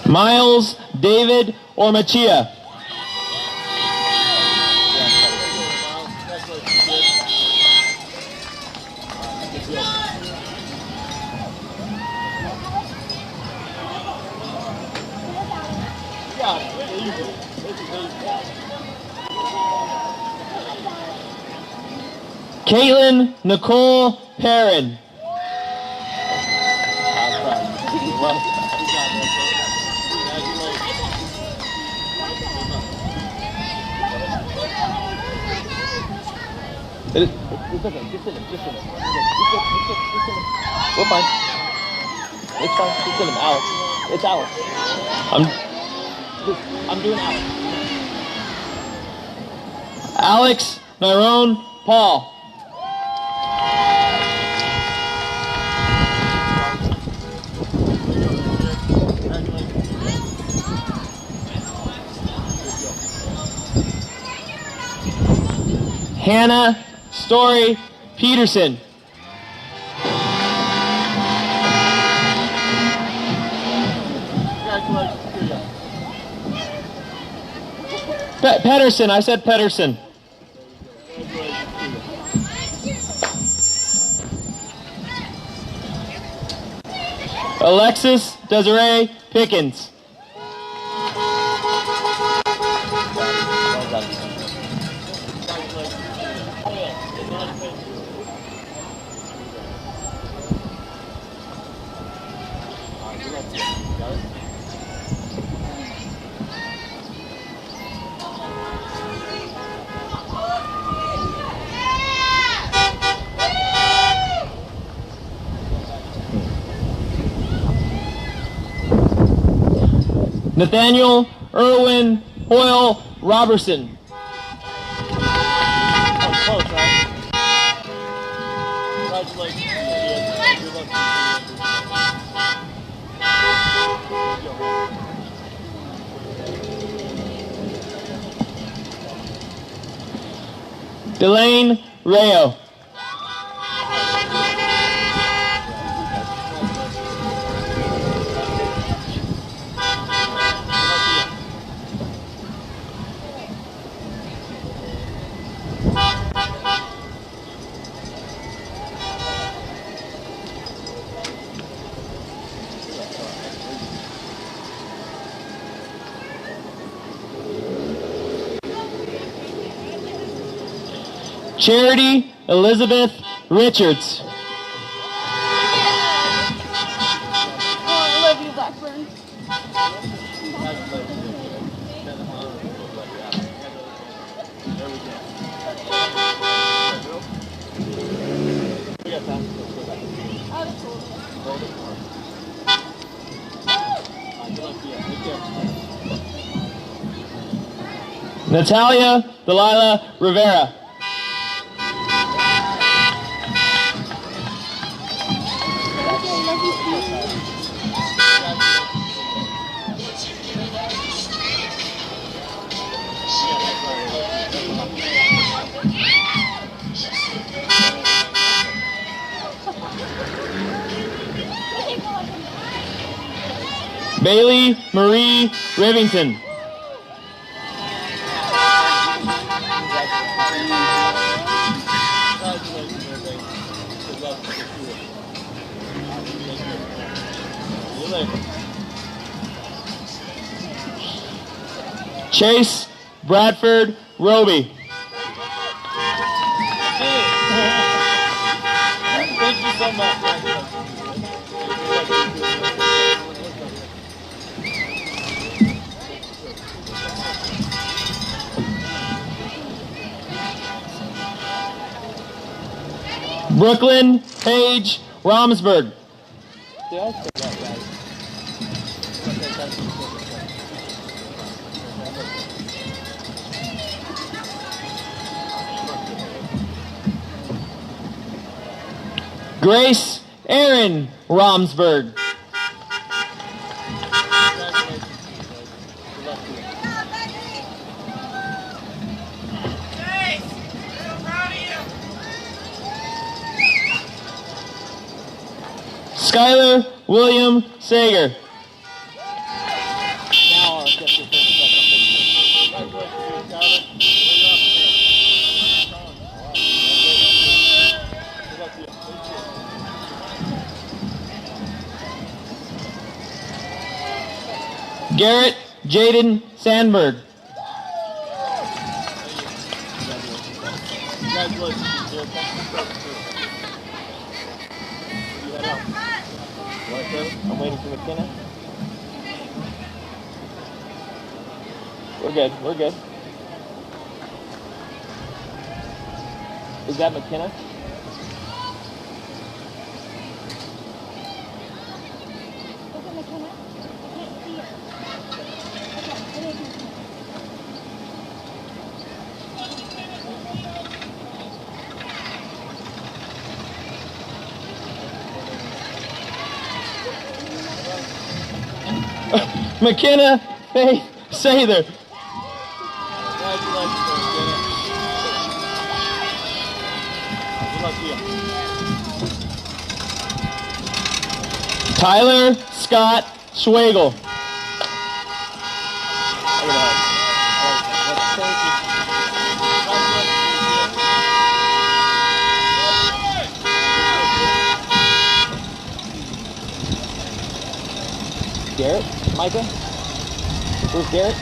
Miles David Ormachia. Caitlin Nicole Perrin. It's okay, just sit him. We're fine. It's fine, just sit him. Alex. It's Alex. I'm doing Alex. Alex Nyrone Paul. Hannah Story Peterson. Pedersen, I said Pedersen. Alexis Desiree Pickens. Nathaniel Irwin Hoyle Robertson. Close, right? Congratulations. Delane Rayo. Charity Elizabeth Richards. I love you, Blackburn. Natalia Delilah Rivera. Bailey Marie Rivington. Chase Bradford Roby. Thank you so much. Brooklyn Paige Romsberg. Grace Aaron Romsberg. Skylar William Sager. Garrett Jaden Sandberg. I'm waiting for McKenna. We're good. We're good. Is that McKenna? McKenna Faith Sather. Tyler Scott Schwagel. Garrett? Micah? Where's Garrett?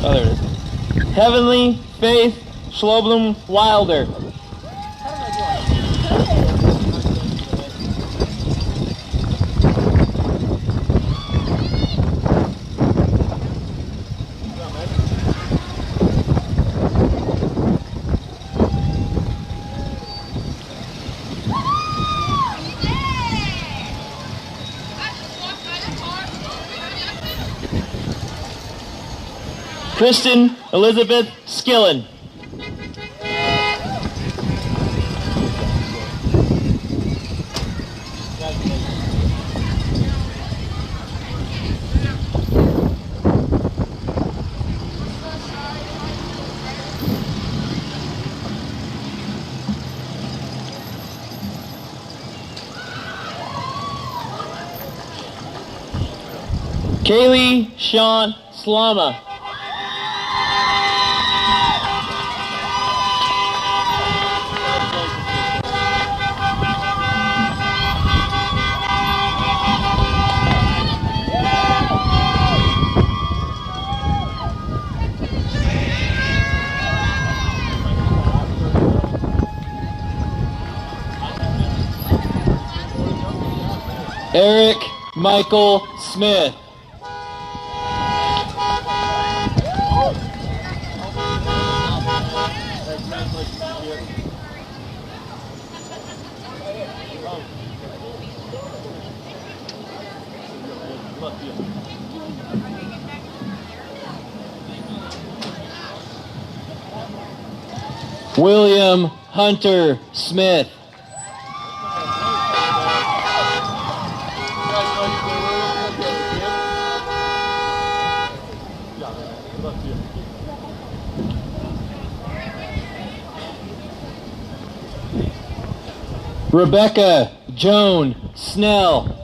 Oh, there it is. Heavenly Faith Schloblum Wilder. Kristen Elizabeth Skillen. Kaylee Sean Slama. Eric Michael Smith. William Hunter Smith. Rebecca Joan Snell.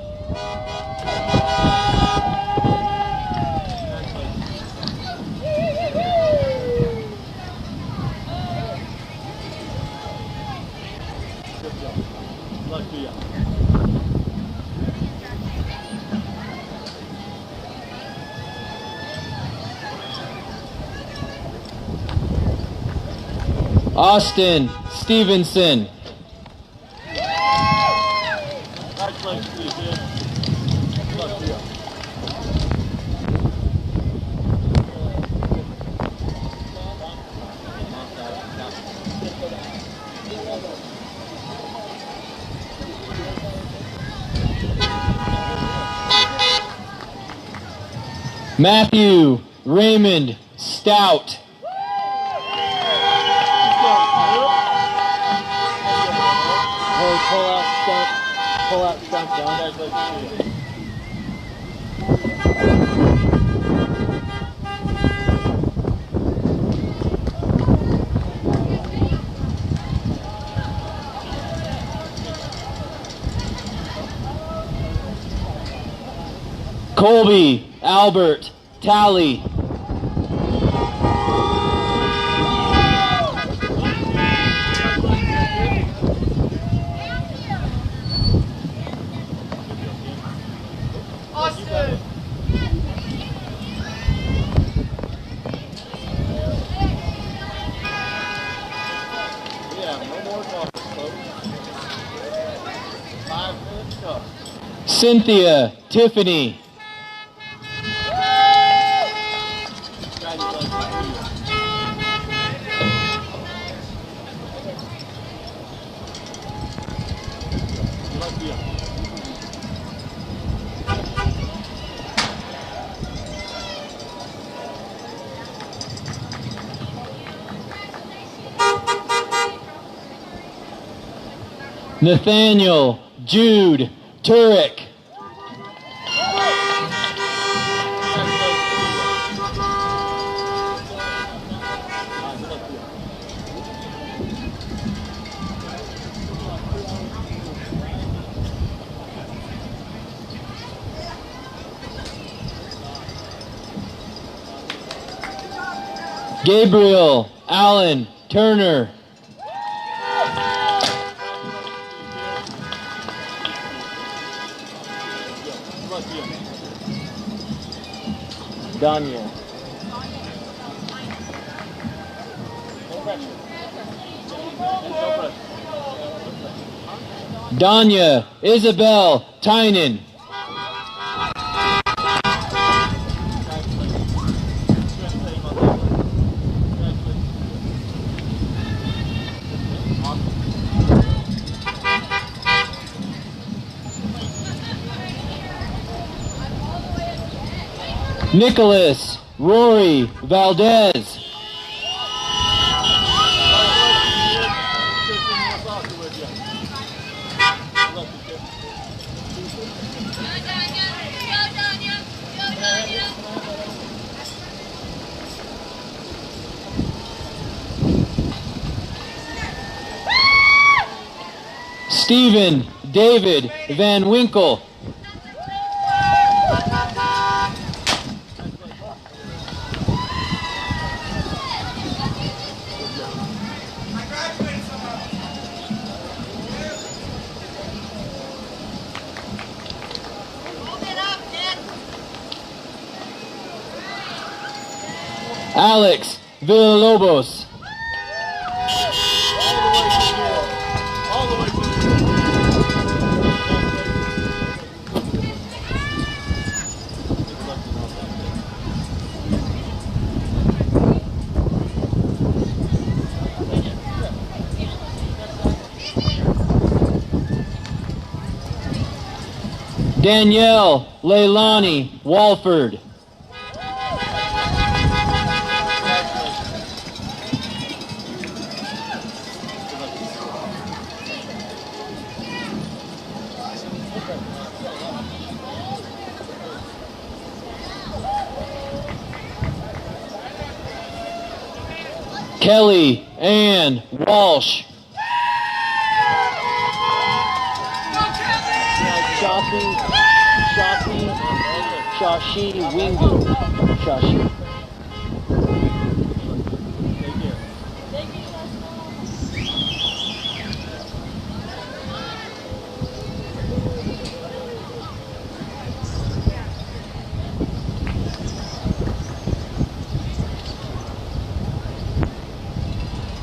Austin Stevenson. Matthew Raymond Stout. Pull out stump down. Colby Albert Talley. Cynthia Tiffany. Nathaniel Jude Turek. Gabriel Allen Turner. Danya. Danya Isabel Tynan. Nicholas Rory Valdez. Stephen David Van Winkle. Alex Villalobos. Danielle Leilani Walford. Kelly Ann Walsh. Shashi Wingu. Shashi.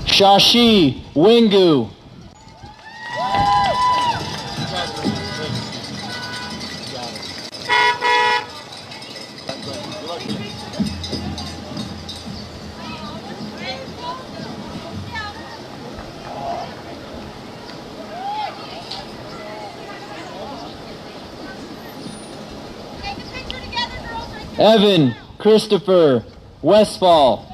Shashi Wingu. Evan Christopher Westfall.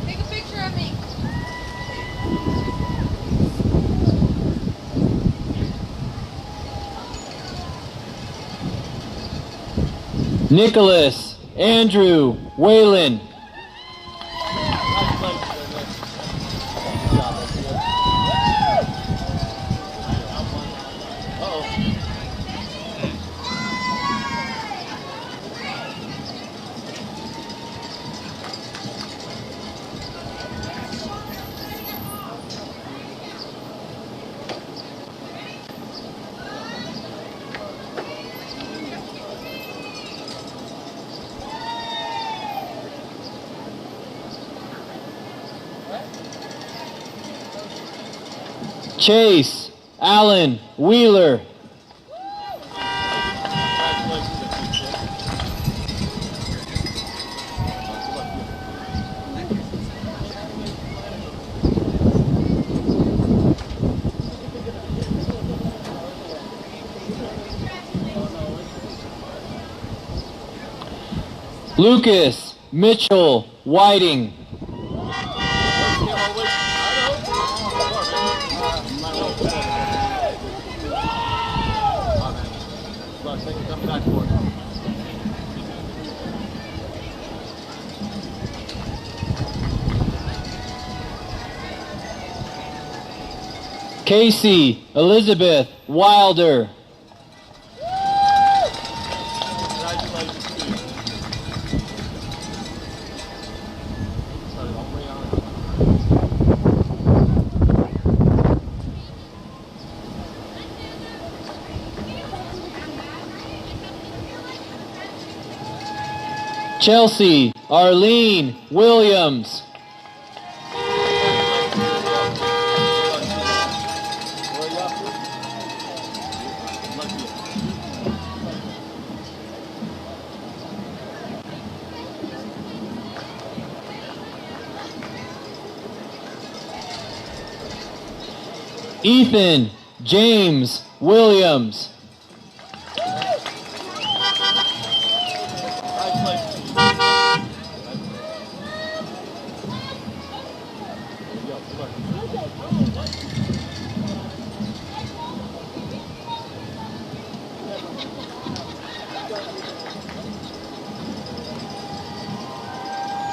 Take a picture of me. Nicholas Andrew Whalen. Chase Allen Wheeler. Lucas Mitchell Whiting. Casey Elizabeth Wilder. Chelsea Arlene Williams. Ethan James Williams.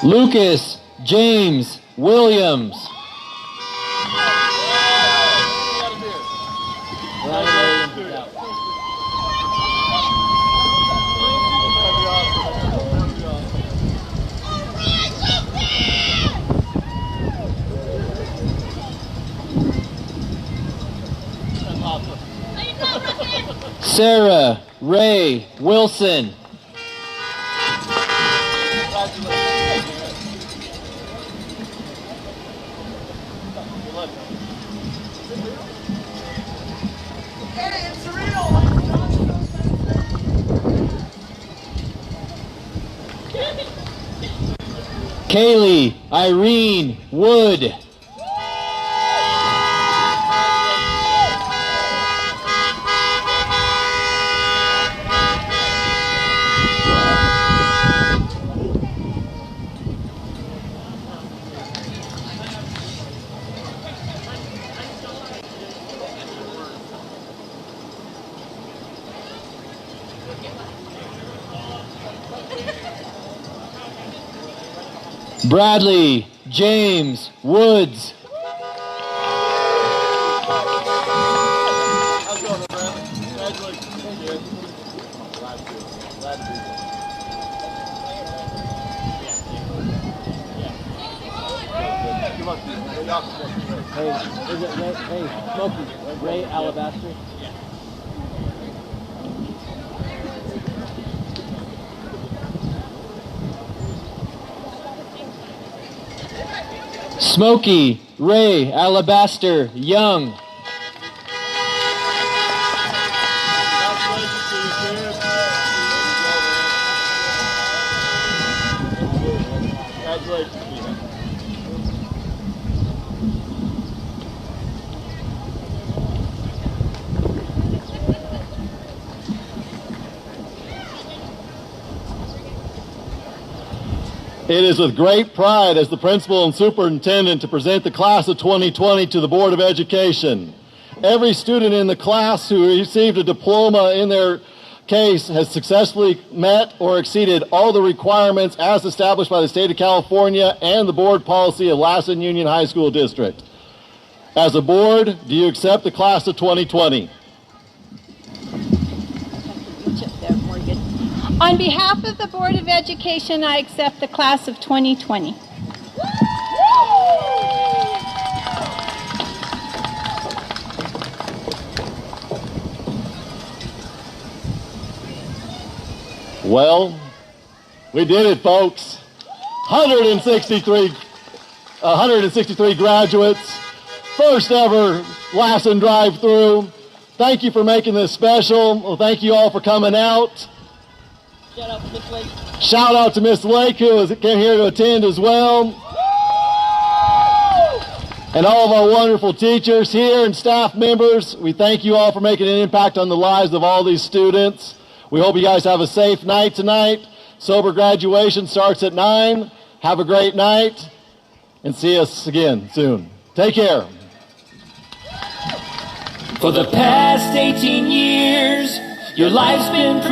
Lucas James Williams. Sarah Ray Wilson. Kaylee Irene Wood. Bradley James Woods. Hey, is it Ray? Hey, Smokey, Ray Alabaster? Smokey Ray Alabaster Young. It is with great pride as the principal and superintendent to present the class of 2020 to the Board of Education. Every student in the class who received a diploma in their case has successfully met or exceeded all the requirements as established by the state of California and the board policy of Lassen Union High School District. As a board, do you accept the class of 2020? On behalf of the Board of Education, I accept the class of 2020. Well, we did it, folks. 163 graduates. First ever Lassen drive-through. Thank you for making this special. Well, thank you all for coming out. Shout out to Miss Lake, who came here to attend as well. And all of our wonderful teachers here and staff members. We thank you all for making an impact on the lives of all these students. We hope you guys have a safe night tonight. Sober graduation starts at 9. Have a great night and see us again soon. Take care. For the past 18 years, your life's been